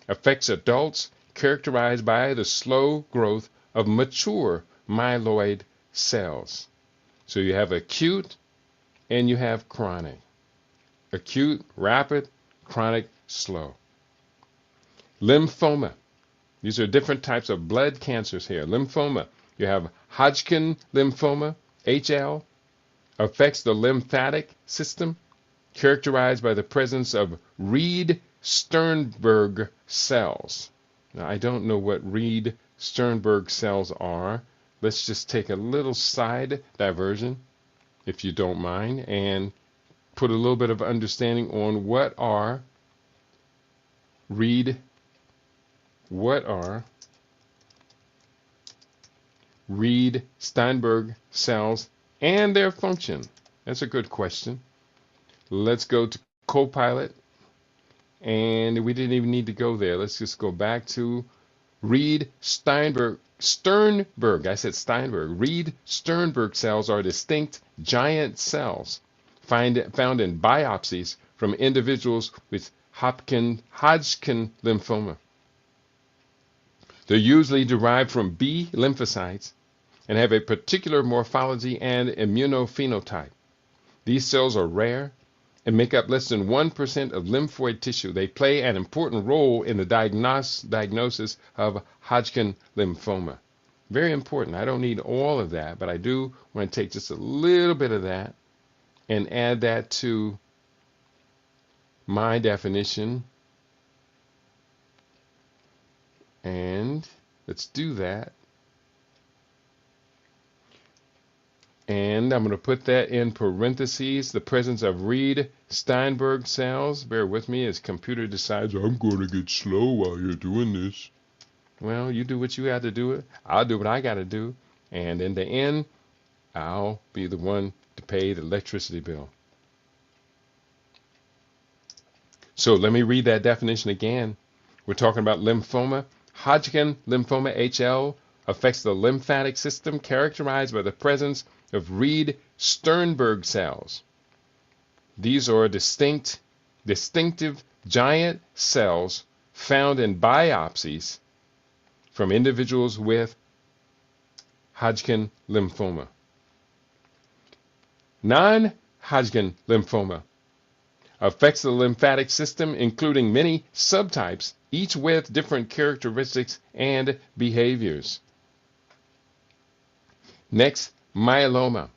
Affects adults, characterized by the slow growth of mature myeloid cells. So you have acute and you have chronic. acute, rapid, chronic, slow. Lymphoma. These are different types of blood cancers here. Lymphoma. You have Hodgkin lymphoma, HL, affects the lymphatic system, characterized by the presence of Reed-Sternberg cells. Now, I don't know what Reed-Sternberg cells are. Let's just take a little side diversion, if you don't mind, and put a little bit of understanding on what are Reed-Sternberg cells and their function. That's a good question. Let's go to Copilot, and we didn't even need to go there. Let's just go back to Sternberg. I said Steinberg. Reed-Sternberg cells are distinct giant cells found in biopsies from individuals with Hodgkin lymphoma. They're usually derived from B lymphocytes and have a particular morphology and immunophenotype. These cells are rare and make up less than 1% of lymphoid tissue. They play an important role in the diagnosis of Hodgkin lymphoma. Very important. I don't need all of that, but I do want to take just a little bit of that and add that to my definition. And let's do that. And I'm going to put that in parentheses, the presence of Reed-Sternberg cells. Bear with me as computer decides I'm going to get slow while you're doing this. Well, you do what you got to do. I'll do what I got to do. And in the end, I'll be the one to pay the electricity bill. So let me read that definition again. We're talking about lymphoma. Hodgkin lymphoma, HL, affects the lymphatic system characterized by the presence of Reed-Sternberg cells. These are distinctive giant cells found in biopsies from individuals with Hodgkin lymphoma. Non-Hodgkin lymphoma affects the lymphatic system, including many subtypes, each with different characteristics and behaviors. Next, myeloma.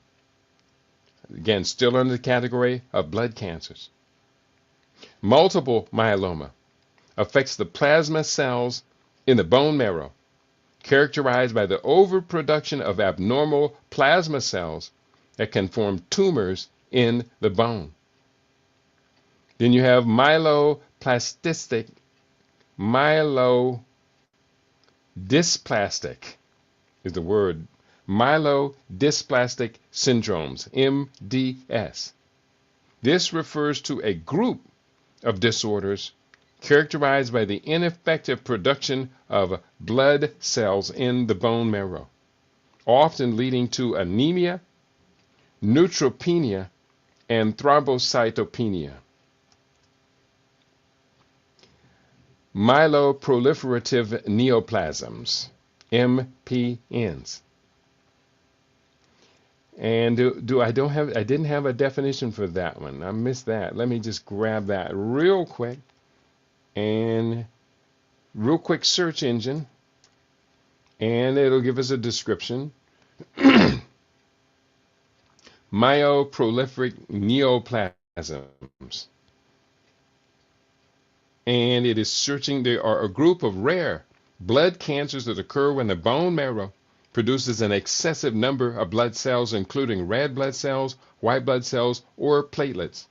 Again, still under the category of blood cancers. Multiple myeloma affects the plasma cells in the bone marrow, characterized by the overproduction of abnormal plasma cells that can form tumors in the bone. Then you have myelodysplastic is the word. Myelodysplastic syndromes, MDS. This refers to a group of disorders characterized by the ineffective production of blood cells in the bone marrow, often leading to anemia, neutropenia, and thrombocytopenia. Myeloproliferative neoplasms, MPNs. And I didn't have a definition for that one. I missed that. Let me just grab that real quick. And real quick search engine. And it'll give us a description. Myeloproliferative neoplasms. And it is searching. There are a group of rare blood cancers that occur when the bone marrow produces an excessive number of blood cells, including red blood cells, white blood cells, or platelets.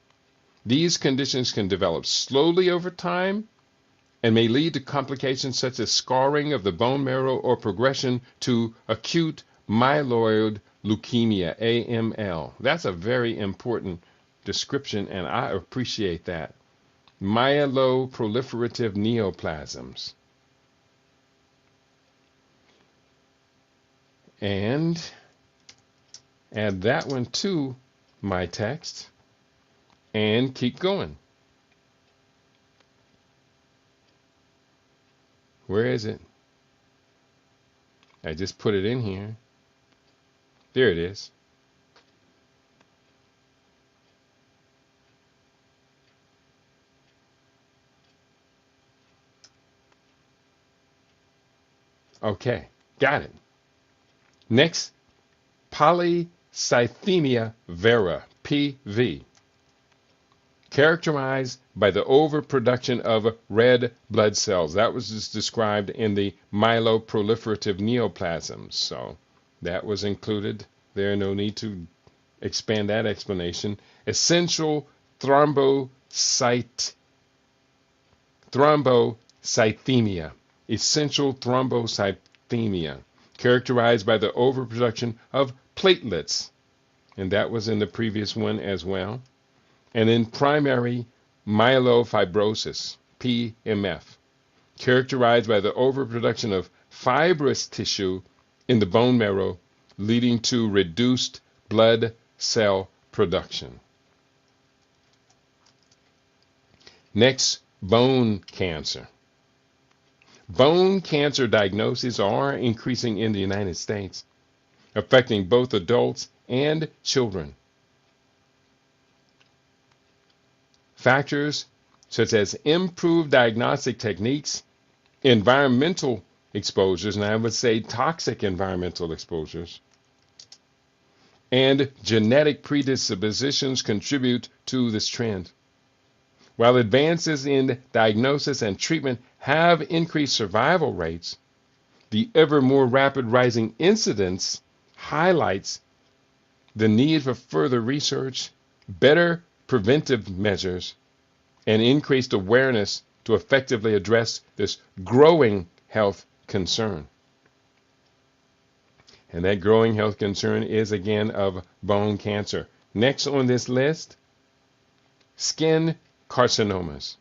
These conditions can develop slowly over time and may lead to complications such as scarring of the bone marrow or progression to acute myeloid leukemia, AML. That's a very important description, and I appreciate that. Myeloproliferative neoplasms. And add that one to my text and keep going. Where is it? I just put it in here. There it is. Okay, got it. Next, polycythemia vera, PV, characterized by the overproduction of red blood cells. That was just described in the myeloproliferative neoplasms. So that was included there. No need to expand that explanation. Essential thrombocythemia. Essential thrombocythemia, characterized by the overproduction of platelets. And that was in the previous one as well. And then primary myelofibrosis, PMF, characterized by the overproduction of fibrous tissue in the bone marrow, leading to reduced blood cell production. Next, bone cancer. Bone cancer diagnoses are increasing in the United States, affecting both adults and children. Factors such as improved diagnostic techniques, environmental exposures, and I would say toxic environmental exposures, and genetic predispositions contribute to this trend. While advances in diagnosis and treatment have increased survival rates, the ever more rapid rising incidence highlights the need for further research, better preventive measures, and increased awareness to effectively address this growing health concern. And that growing health concern is again of bone cancer. Next on this list, skin carcinomas.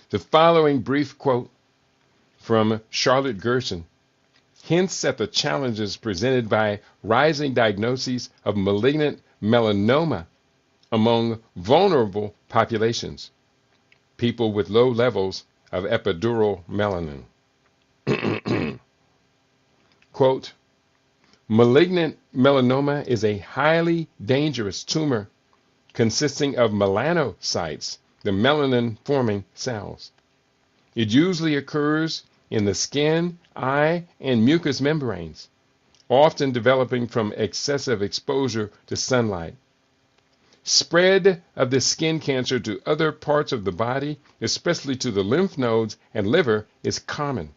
The following brief quote from Charlotte Gerson hints at the challenges presented by rising diagnoses of malignant melanoma among vulnerable populations, people with low levels of epidural melanin. Quote, malignant melanoma is a highly dangerous tumor consisting of melanocytes, the melanin-forming cells. It usually occurs in the skin, eye, and mucous membranes, often developing from excessive exposure to sunlight. Spread of this skin cancer to other parts of the body, especially to the lymph nodes and liver, is common.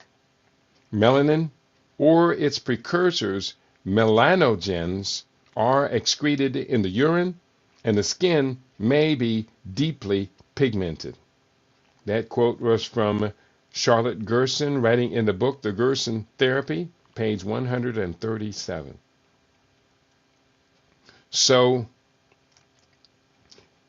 Melanin, or its precursors, melanogens, are excreted in the urine, and the skin may be deeply pigmented. That quote was from Charlotte Gerson, writing in the book The Gerson Therapy, page 137. So,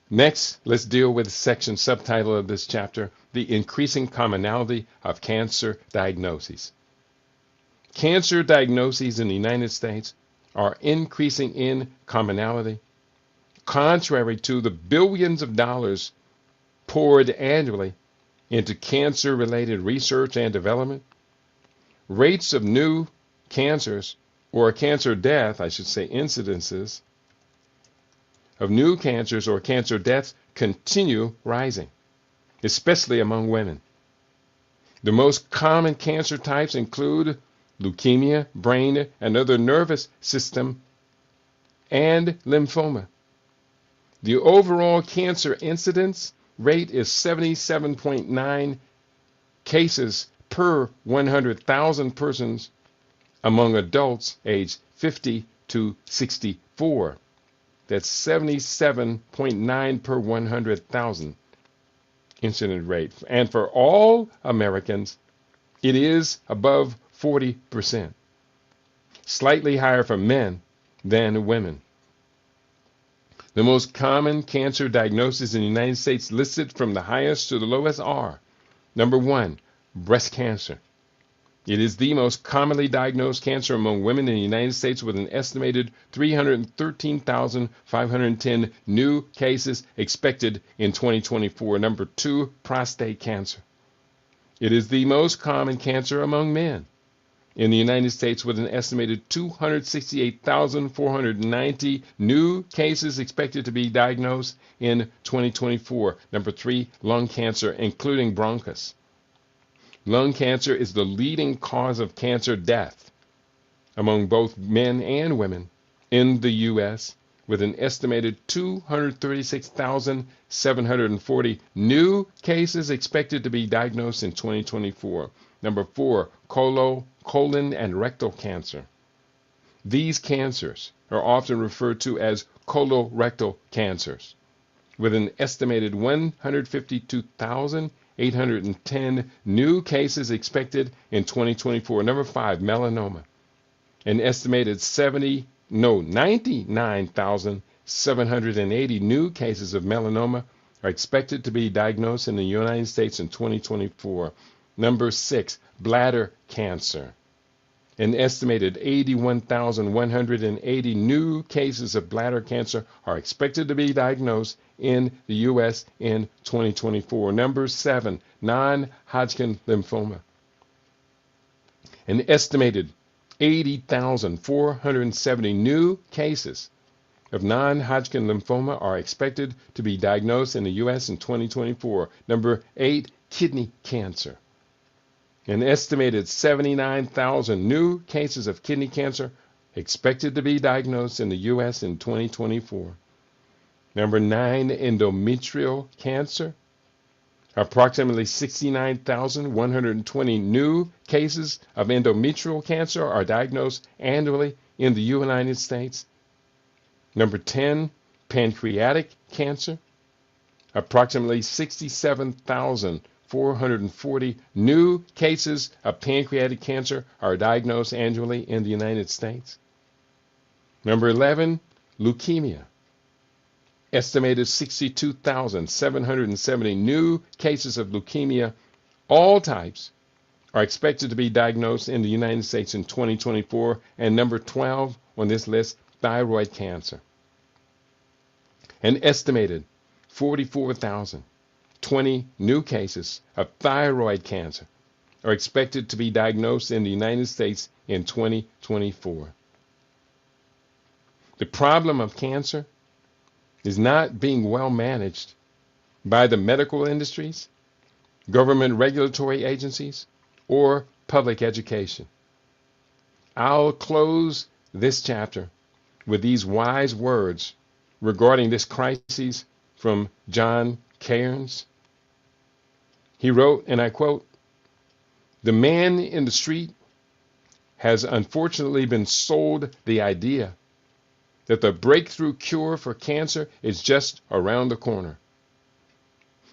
next, let's deal with the section subtitle of this chapter, the increasing commonality of cancer diagnoses. Cancer diagnoses in the United States are increasing in commonality, contrary to the billions of dollars poured annually into cancer-related research and development. Rates of new cancers, or cancer death, I should say incidences, of new cancers or cancer deaths continue rising, especially among women. The most common cancer types include leukemia, brain and other nervous system, and lymphoma. The overall cancer incidence rate is 77.9 cases per 100,000 persons among adults aged 50 to 64. That's 77.9 per 100,000 incident rate. And for all Americans, it is above 40%, slightly higher for men than women. The most common cancer diagnoses in the United States listed from the highest to the lowest are: number 1, breast cancer. It is the most commonly diagnosed cancer among women in the United States, with an estimated 313,510 new cases expected in 2024. Number 2, prostate cancer. It is the most common cancer among men in the United States, with an estimated 268,490 new cases expected to be diagnosed in 2024. Number 3, lung cancer, including bronchus. Lung cancer is the leading cause of cancer death among both men and women in the U.S., with an estimated 236,740 new cases expected to be diagnosed in 2024. Number 4, colon and rectal cancer. These cancers are often referred to as colorectal cancers, with an estimated 152,810 new cases expected in 2024. Number 5, melanoma. An estimated 99,780 new cases of melanoma are expected to be diagnosed in the United States in 2024. Number 6, bladder cancer. An estimated 81,180 new cases of bladder cancer are expected to be diagnosed in the U.S. in 2024. Number 7, non-Hodgkin lymphoma. An estimated 80,470 new cases of non-Hodgkin lymphoma are expected to be diagnosed in the U.S. in 2024. Number 8, kidney cancer. An estimated 79,000 new cases of kidney cancer expected to be diagnosed in the U.S. in 2024. Number 9, endometrial cancer. Approximately 69,120 new cases of endometrial cancer are diagnosed annually in the United States. Number 10, pancreatic cancer. Approximately 67,440 new cases of pancreatic cancer are diagnosed annually in the United States. Number 11, leukemia. Estimated 62,770 new cases of leukemia, all types, are expected to be diagnosed in the United States in 2024. And number 12 on this list, thyroid cancer. An estimated 44,020 new cases of thyroid cancer are expected to be diagnosed in the United States in 2024. The problem of cancer is not being well managed by the medical industries, government regulatory agencies, or public education. I'll close this chapter with these wise words regarding this crisis from John Cairns. He wrote, and I quote, "The man in the street has unfortunately been sold the idea that the breakthrough cure for cancer is just around the corner.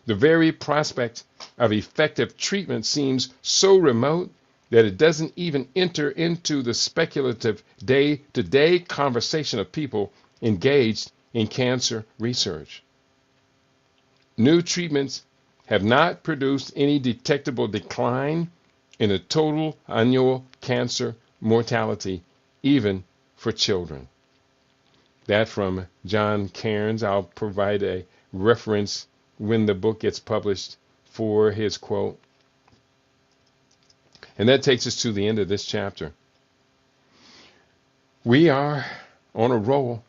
The very prospect of effective treatment seems so remote that it doesn't even enter into the speculative day-to-day conversation of people engaged in cancer research. New treatments have not produced any detectable decline in the total annual cancer mortality, even for children." That from John Cairns. I'll provide a reference when the book gets published for his quote. And that takes us to the end of this chapter. We are on a roll.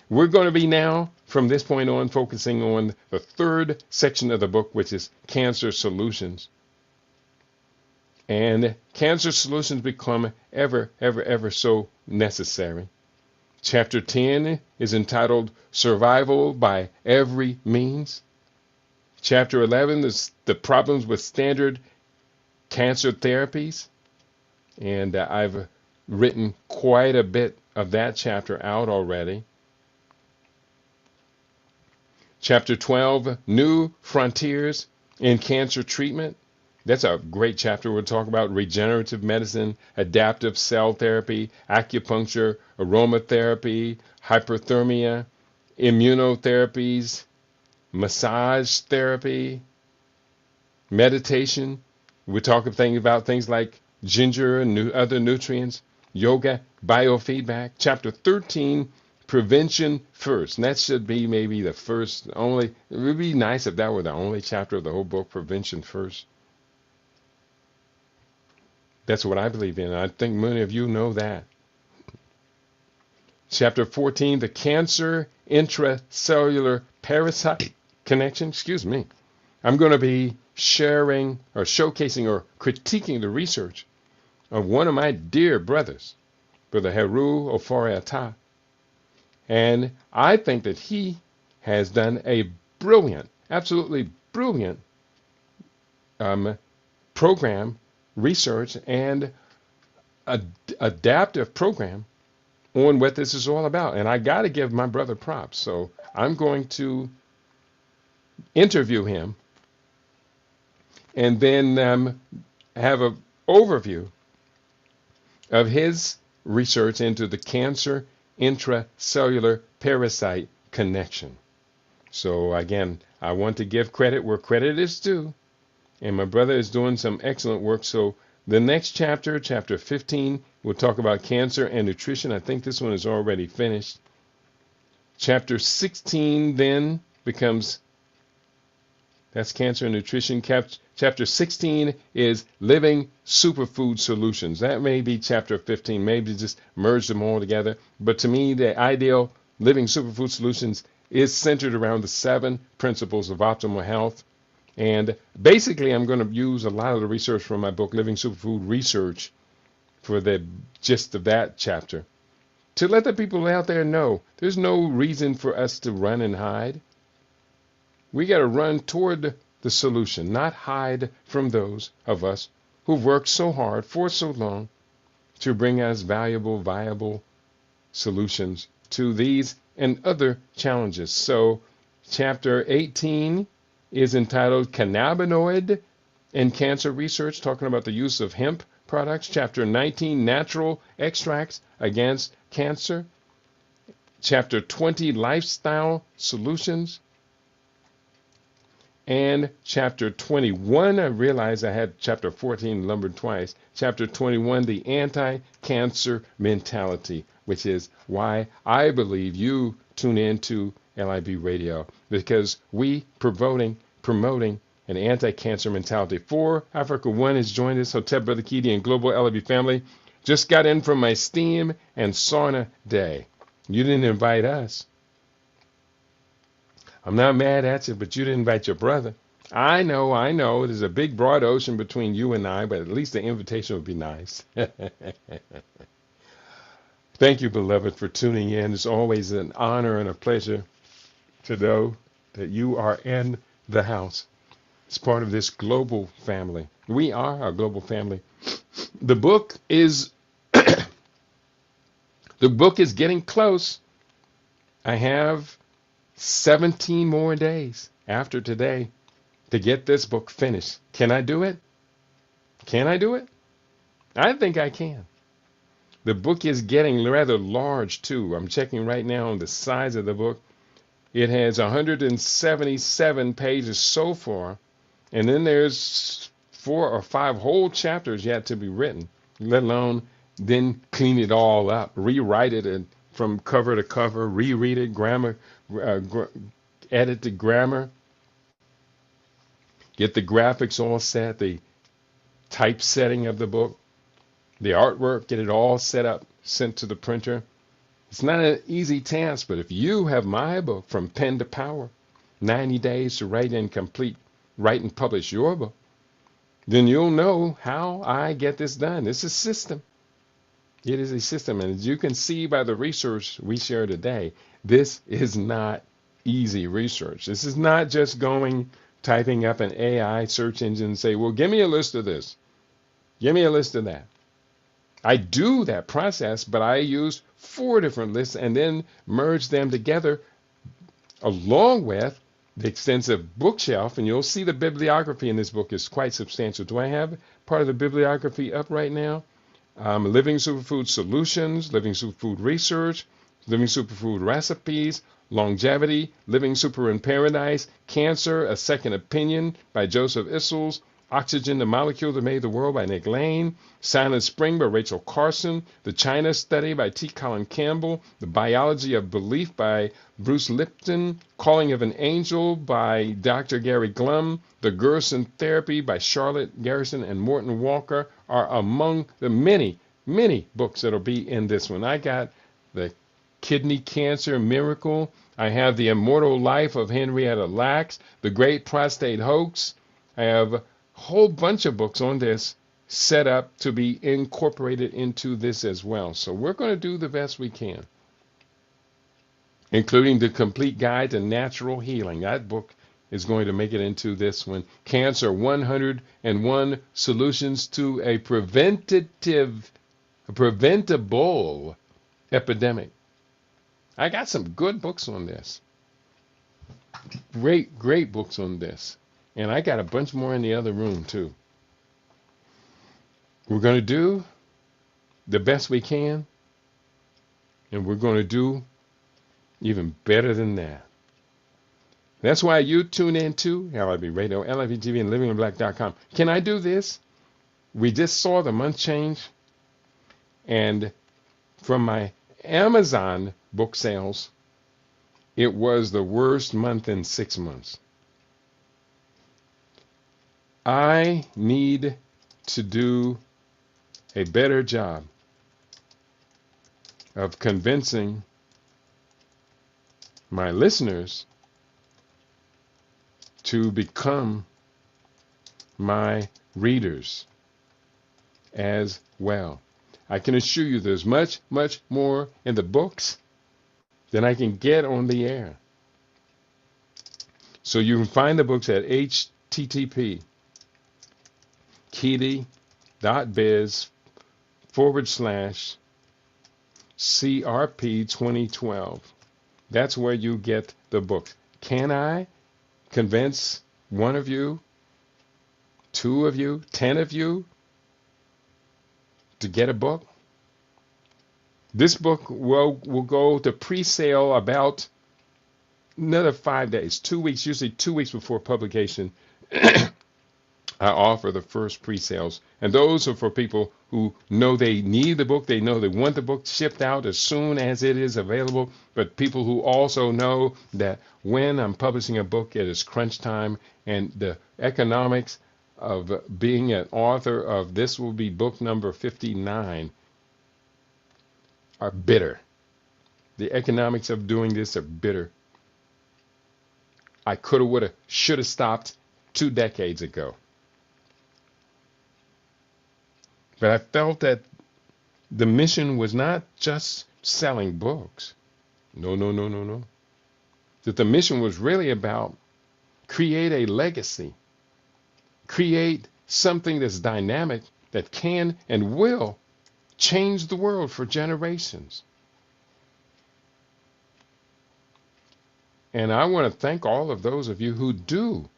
We're going to be now, from this point on, focusing on the third section of the book, which is cancer solutions. And cancer solutions become ever so necessary. Chapter 10 is entitled Survival by Every Means. Chapter 11 is the problems with standard cancer therapies. And I've written quite a bit of that chapter out already. Chapter 12, New Frontiers in Cancer Treatment. That's a great chapter. We'll talk about regenerative medicine, adaptive cell therapy, acupuncture, aromatherapy, hyperthermia, immunotherapies, massage therapy, meditation. We're talking about things like ginger and other nutrients, yoga, biofeedback. Chapter 13, Prevention First. And that should be maybe the first, only, it would be nice if that were the only chapter of the whole book, Prevention First. That's what I believe in. I think many of you know that. Chapter 14, the cancer intracellular parasite connection. Excuse me. I'm going to be sharing or showcasing or critiquing the research of one of my dear brothers, Brother Heru Oforiata. And I think that he has done a brilliant, absolutely brilliant program, research, and adaptive program on what this is all about. And I got to give my brother props. So I'm going to interview him and then have an overview of his research into the cancer intracellular parasite connection. So again, I want to give credit where credit is due. And my brother is doing some excellent work. So the next chapter, chapter 15, we'll talk about cancer and nutrition. I think this one is already finished. Chapter 16 then becomes, that's cancer and nutrition. Chapter 16 is living superfood solutions. That may be chapter 15, maybe just merge them all together. But to me, the ideal living superfood solutions is centered around the 7 principles of optimal health. And basically, I'm going to use a lot of the research from my book, Living Superfood Research, for the gist of that chapter, to let the people out there know there's no reason for us to run and hide. We got to run toward the solution, not hide from those of us who've worked so hard for so long to bring us valuable, viable solutions to these and other challenges. So chapter 18 is entitled Cannabinoid and Cancer Research, talking about the use of hemp products. Chapter 19, Natural Extracts Against Cancer. Chapter 20, Lifestyle Solutions. And chapter 21, I realized I had chapter 14 lumbered twice. Chapter 21, the anti-cancer mentality, which is why I believe you tune into LIB Radio, because we promoting an anti-cancer mentality. 4 Africa 1 has joined us. Hotel Brother Keedy and Global LIB family. Just got in from my steam and sauna day. You didn't invite us. I'm not mad at you, but you didn't invite your brother. I know. There's a big, broad ocean between you and I, but at least the invitation would be nice. Thank you, beloved, for tuning in. It's always an honor and a pleasure to know that you are in the house. It's part of this global family. We are a global family. The book is getting close. I have 17 more days after today to get this book finished. Can I do it? Can I do it? I think I can. The book is getting rather large too. I'm checking right now on the size of the book. It has 177 pages so far, and then there's 4 or 5 whole chapters yet to be written, let alone then clean it all up, rewrite it and from cover to cover, reread it, edit the grammar, get the graphics all set, the typesetting of the book, the artwork, get it all set up, sent to the printer. It's not an easy task, but if you have my book, From Pen to Power, 90 Days to Write and Publish Your Book, then you'll know how I get this done. It's a system. It is a system. And as you can see by the research we share today, this is not easy research. This is not just typing up an AI search engine and say, well, give me a list of this. Give me a list of that. I do that process, but I use 4 different lists and then merge them together along with the extensive bookshelf. And you'll see the bibliography in this book is quite substantial. Do I have part of the bibliography up right now? Living Superfood Solutions, Living Superfood Research, Living Superfood Recipes, Longevity, Living Super in Paradise, Cancer, A Second Opinion by Joseph Issels, Oxygen, the Molecule That Made the World by Nick Lane, Silent Spring by Rachel Carson, The China Study by T. Colin Campbell, The Biology of Belief by Bruce Lipton, Calling of an Angel by Dr. Gary Glum, The Gerson Therapy by Charlotte Garrison and Morton Walker are among the many, many books that'll be in this one. I got The Kidney Cancer Miracle. I have The Immortal Life of Henrietta Lacks, The Great Prostate Hoax, I have a whole bunch of books on this set up to be incorporated into this as well. So we're going to do the best we can, including the complete guide to natural healing. That book is going to make it into this one. Cancer 101 Solutions to a Preventable Epidemic. I got some good books on this. Great books on this. And I got a bunch more in the other room, too. We're going to do the best we can, and we're going to do even better than that. That's why you tune in to LIB Radio, LIB TV, and livinginblack.com. Can I do this? We just saw the month change, and from my Amazon book sales, it was the worst month in 6 months. I need to do a better job of convincing my listeners to become my readers as well. I can assure you there's much more in the books than I can get on the air. So you can find the books at http://CRP 2012. That's where you get the books. Can I convince one of you, two of you, 10 of you to get a book? This book will go to pre-sale about another 5 days, 2 weeks, usually 2 weeks before publication. I offer the first pre-sales, and those are for people who know they need the book, they know they want the book shipped out as soon as it is available, but people who also know that when I'm publishing a book, it is crunch time, and the economics of being an author of this will be book number 59 are bitter. The economics of doing this are bitter. I coulda, woulda, shoulda stopped 2 decades ago. But I felt that the mission was not just selling books. No. That the mission was really about create a legacy. Create something that's dynamic that can and will change the world for generations. And I want to thank all of those of you who do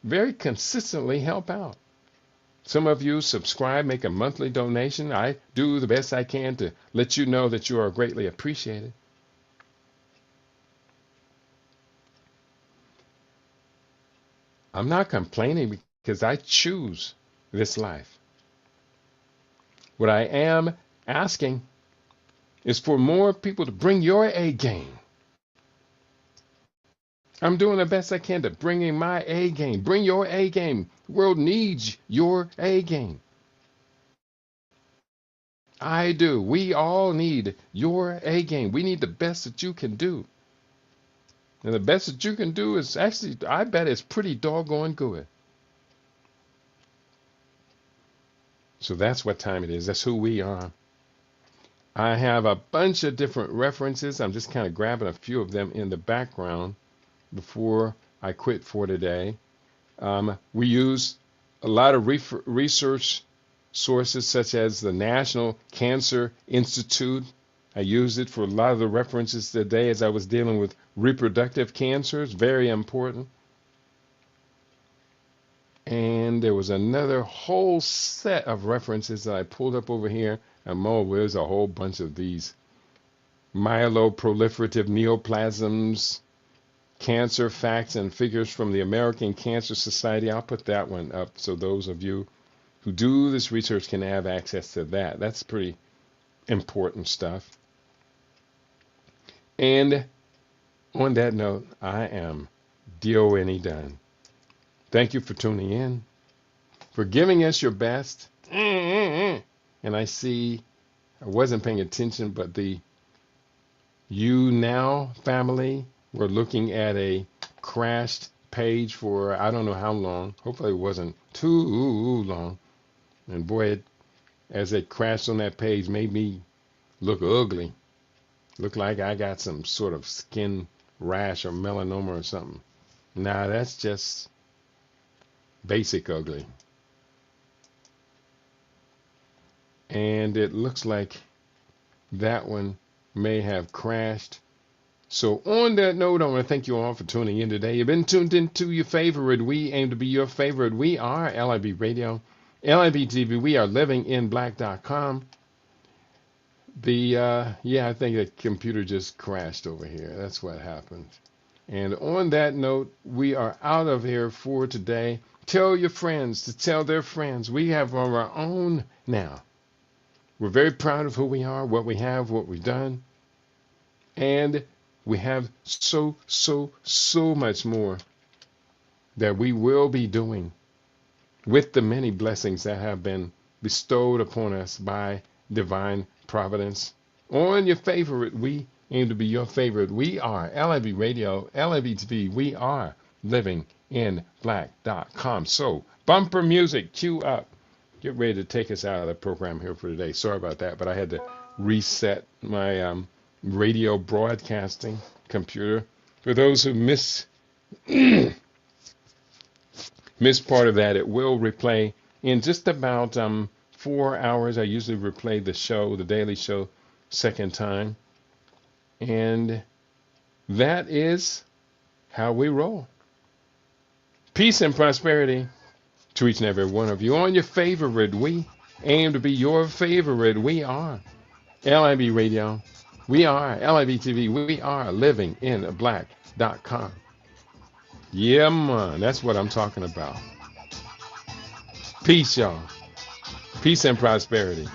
very consistently help out. Some of you subscribe, make a monthly donation. I do the best I can to let you know that you are greatly appreciated. I'm not complaining because I choose this life. What I am asking is for more people to bring your A game. I'm doing the best I can to bring in my A game. Bring your A game. The world needs your A game. I do. We all need your A game. We need the best that you can do. And the best that you can do is actually, I bet it's pretty doggone good. So that's what time it is. That's who we are. I have a bunch of different references. I'm just kind of grabbing a few of them in the background before I quit for today. We use a lot of research sources such as the National Cancer Institute. I used it for a lot of the references today as I was dealing with reproductive cancers, very important. And there was another whole set of references that I pulled up over here. And there's a whole bunch of these. Myeloproliferative neoplasms, cancer facts and figures from the American Cancer Society. I'll put that one up so those of you who do this research can have access to that. That's pretty important stuff. And on that note, I am done. Thank you for tuning in, for giving us your best. And I see, I wasn't paying attention, but the You Now family, we're looking at a crashed page for I don't know how long. Hopefully it wasn't too long. And boy, as it crashed on that page, made me look ugly. Looked like I got some sort of skin rash or melanoma or something. Nah, that's just basic ugly. And it looks like that one may have crashed. So on that note, I want to thank you all for tuning in today. You've been tuned into your favorite. We aim to be your favorite. We are LIB Radio, LIB TV. We are livinginblack.com. I think the computer just crashed over here. That's what happened. And on that note, we are out of here for today. Tell your friends to tell their friends. We have our own now. We're very proud of who we are, what we have, what we've done. And we have so much more that we will be doing with the many blessings that have been bestowed upon us by divine providence. On your favorite, we aim to be your favorite. We are LIB Radio, LIB TV. We are livinginblack.com. So, bumper music, cue up. Get ready to take us out of the program here for today. Sorry about that, but I had to reset my radio broadcasting computer. For those who miss part of that, it will replay in just about 4 hours. I usually replay the show, the daily show, second time. And that is how we roll. Peace and prosperity to each and every one of you. On your favorite, we aim to be your favorite. We are LIB Radio. We are LIB TV. We are livinginblack.com. Yeah, man. That's what I'm talking about. Peace, y'all. Peace and prosperity.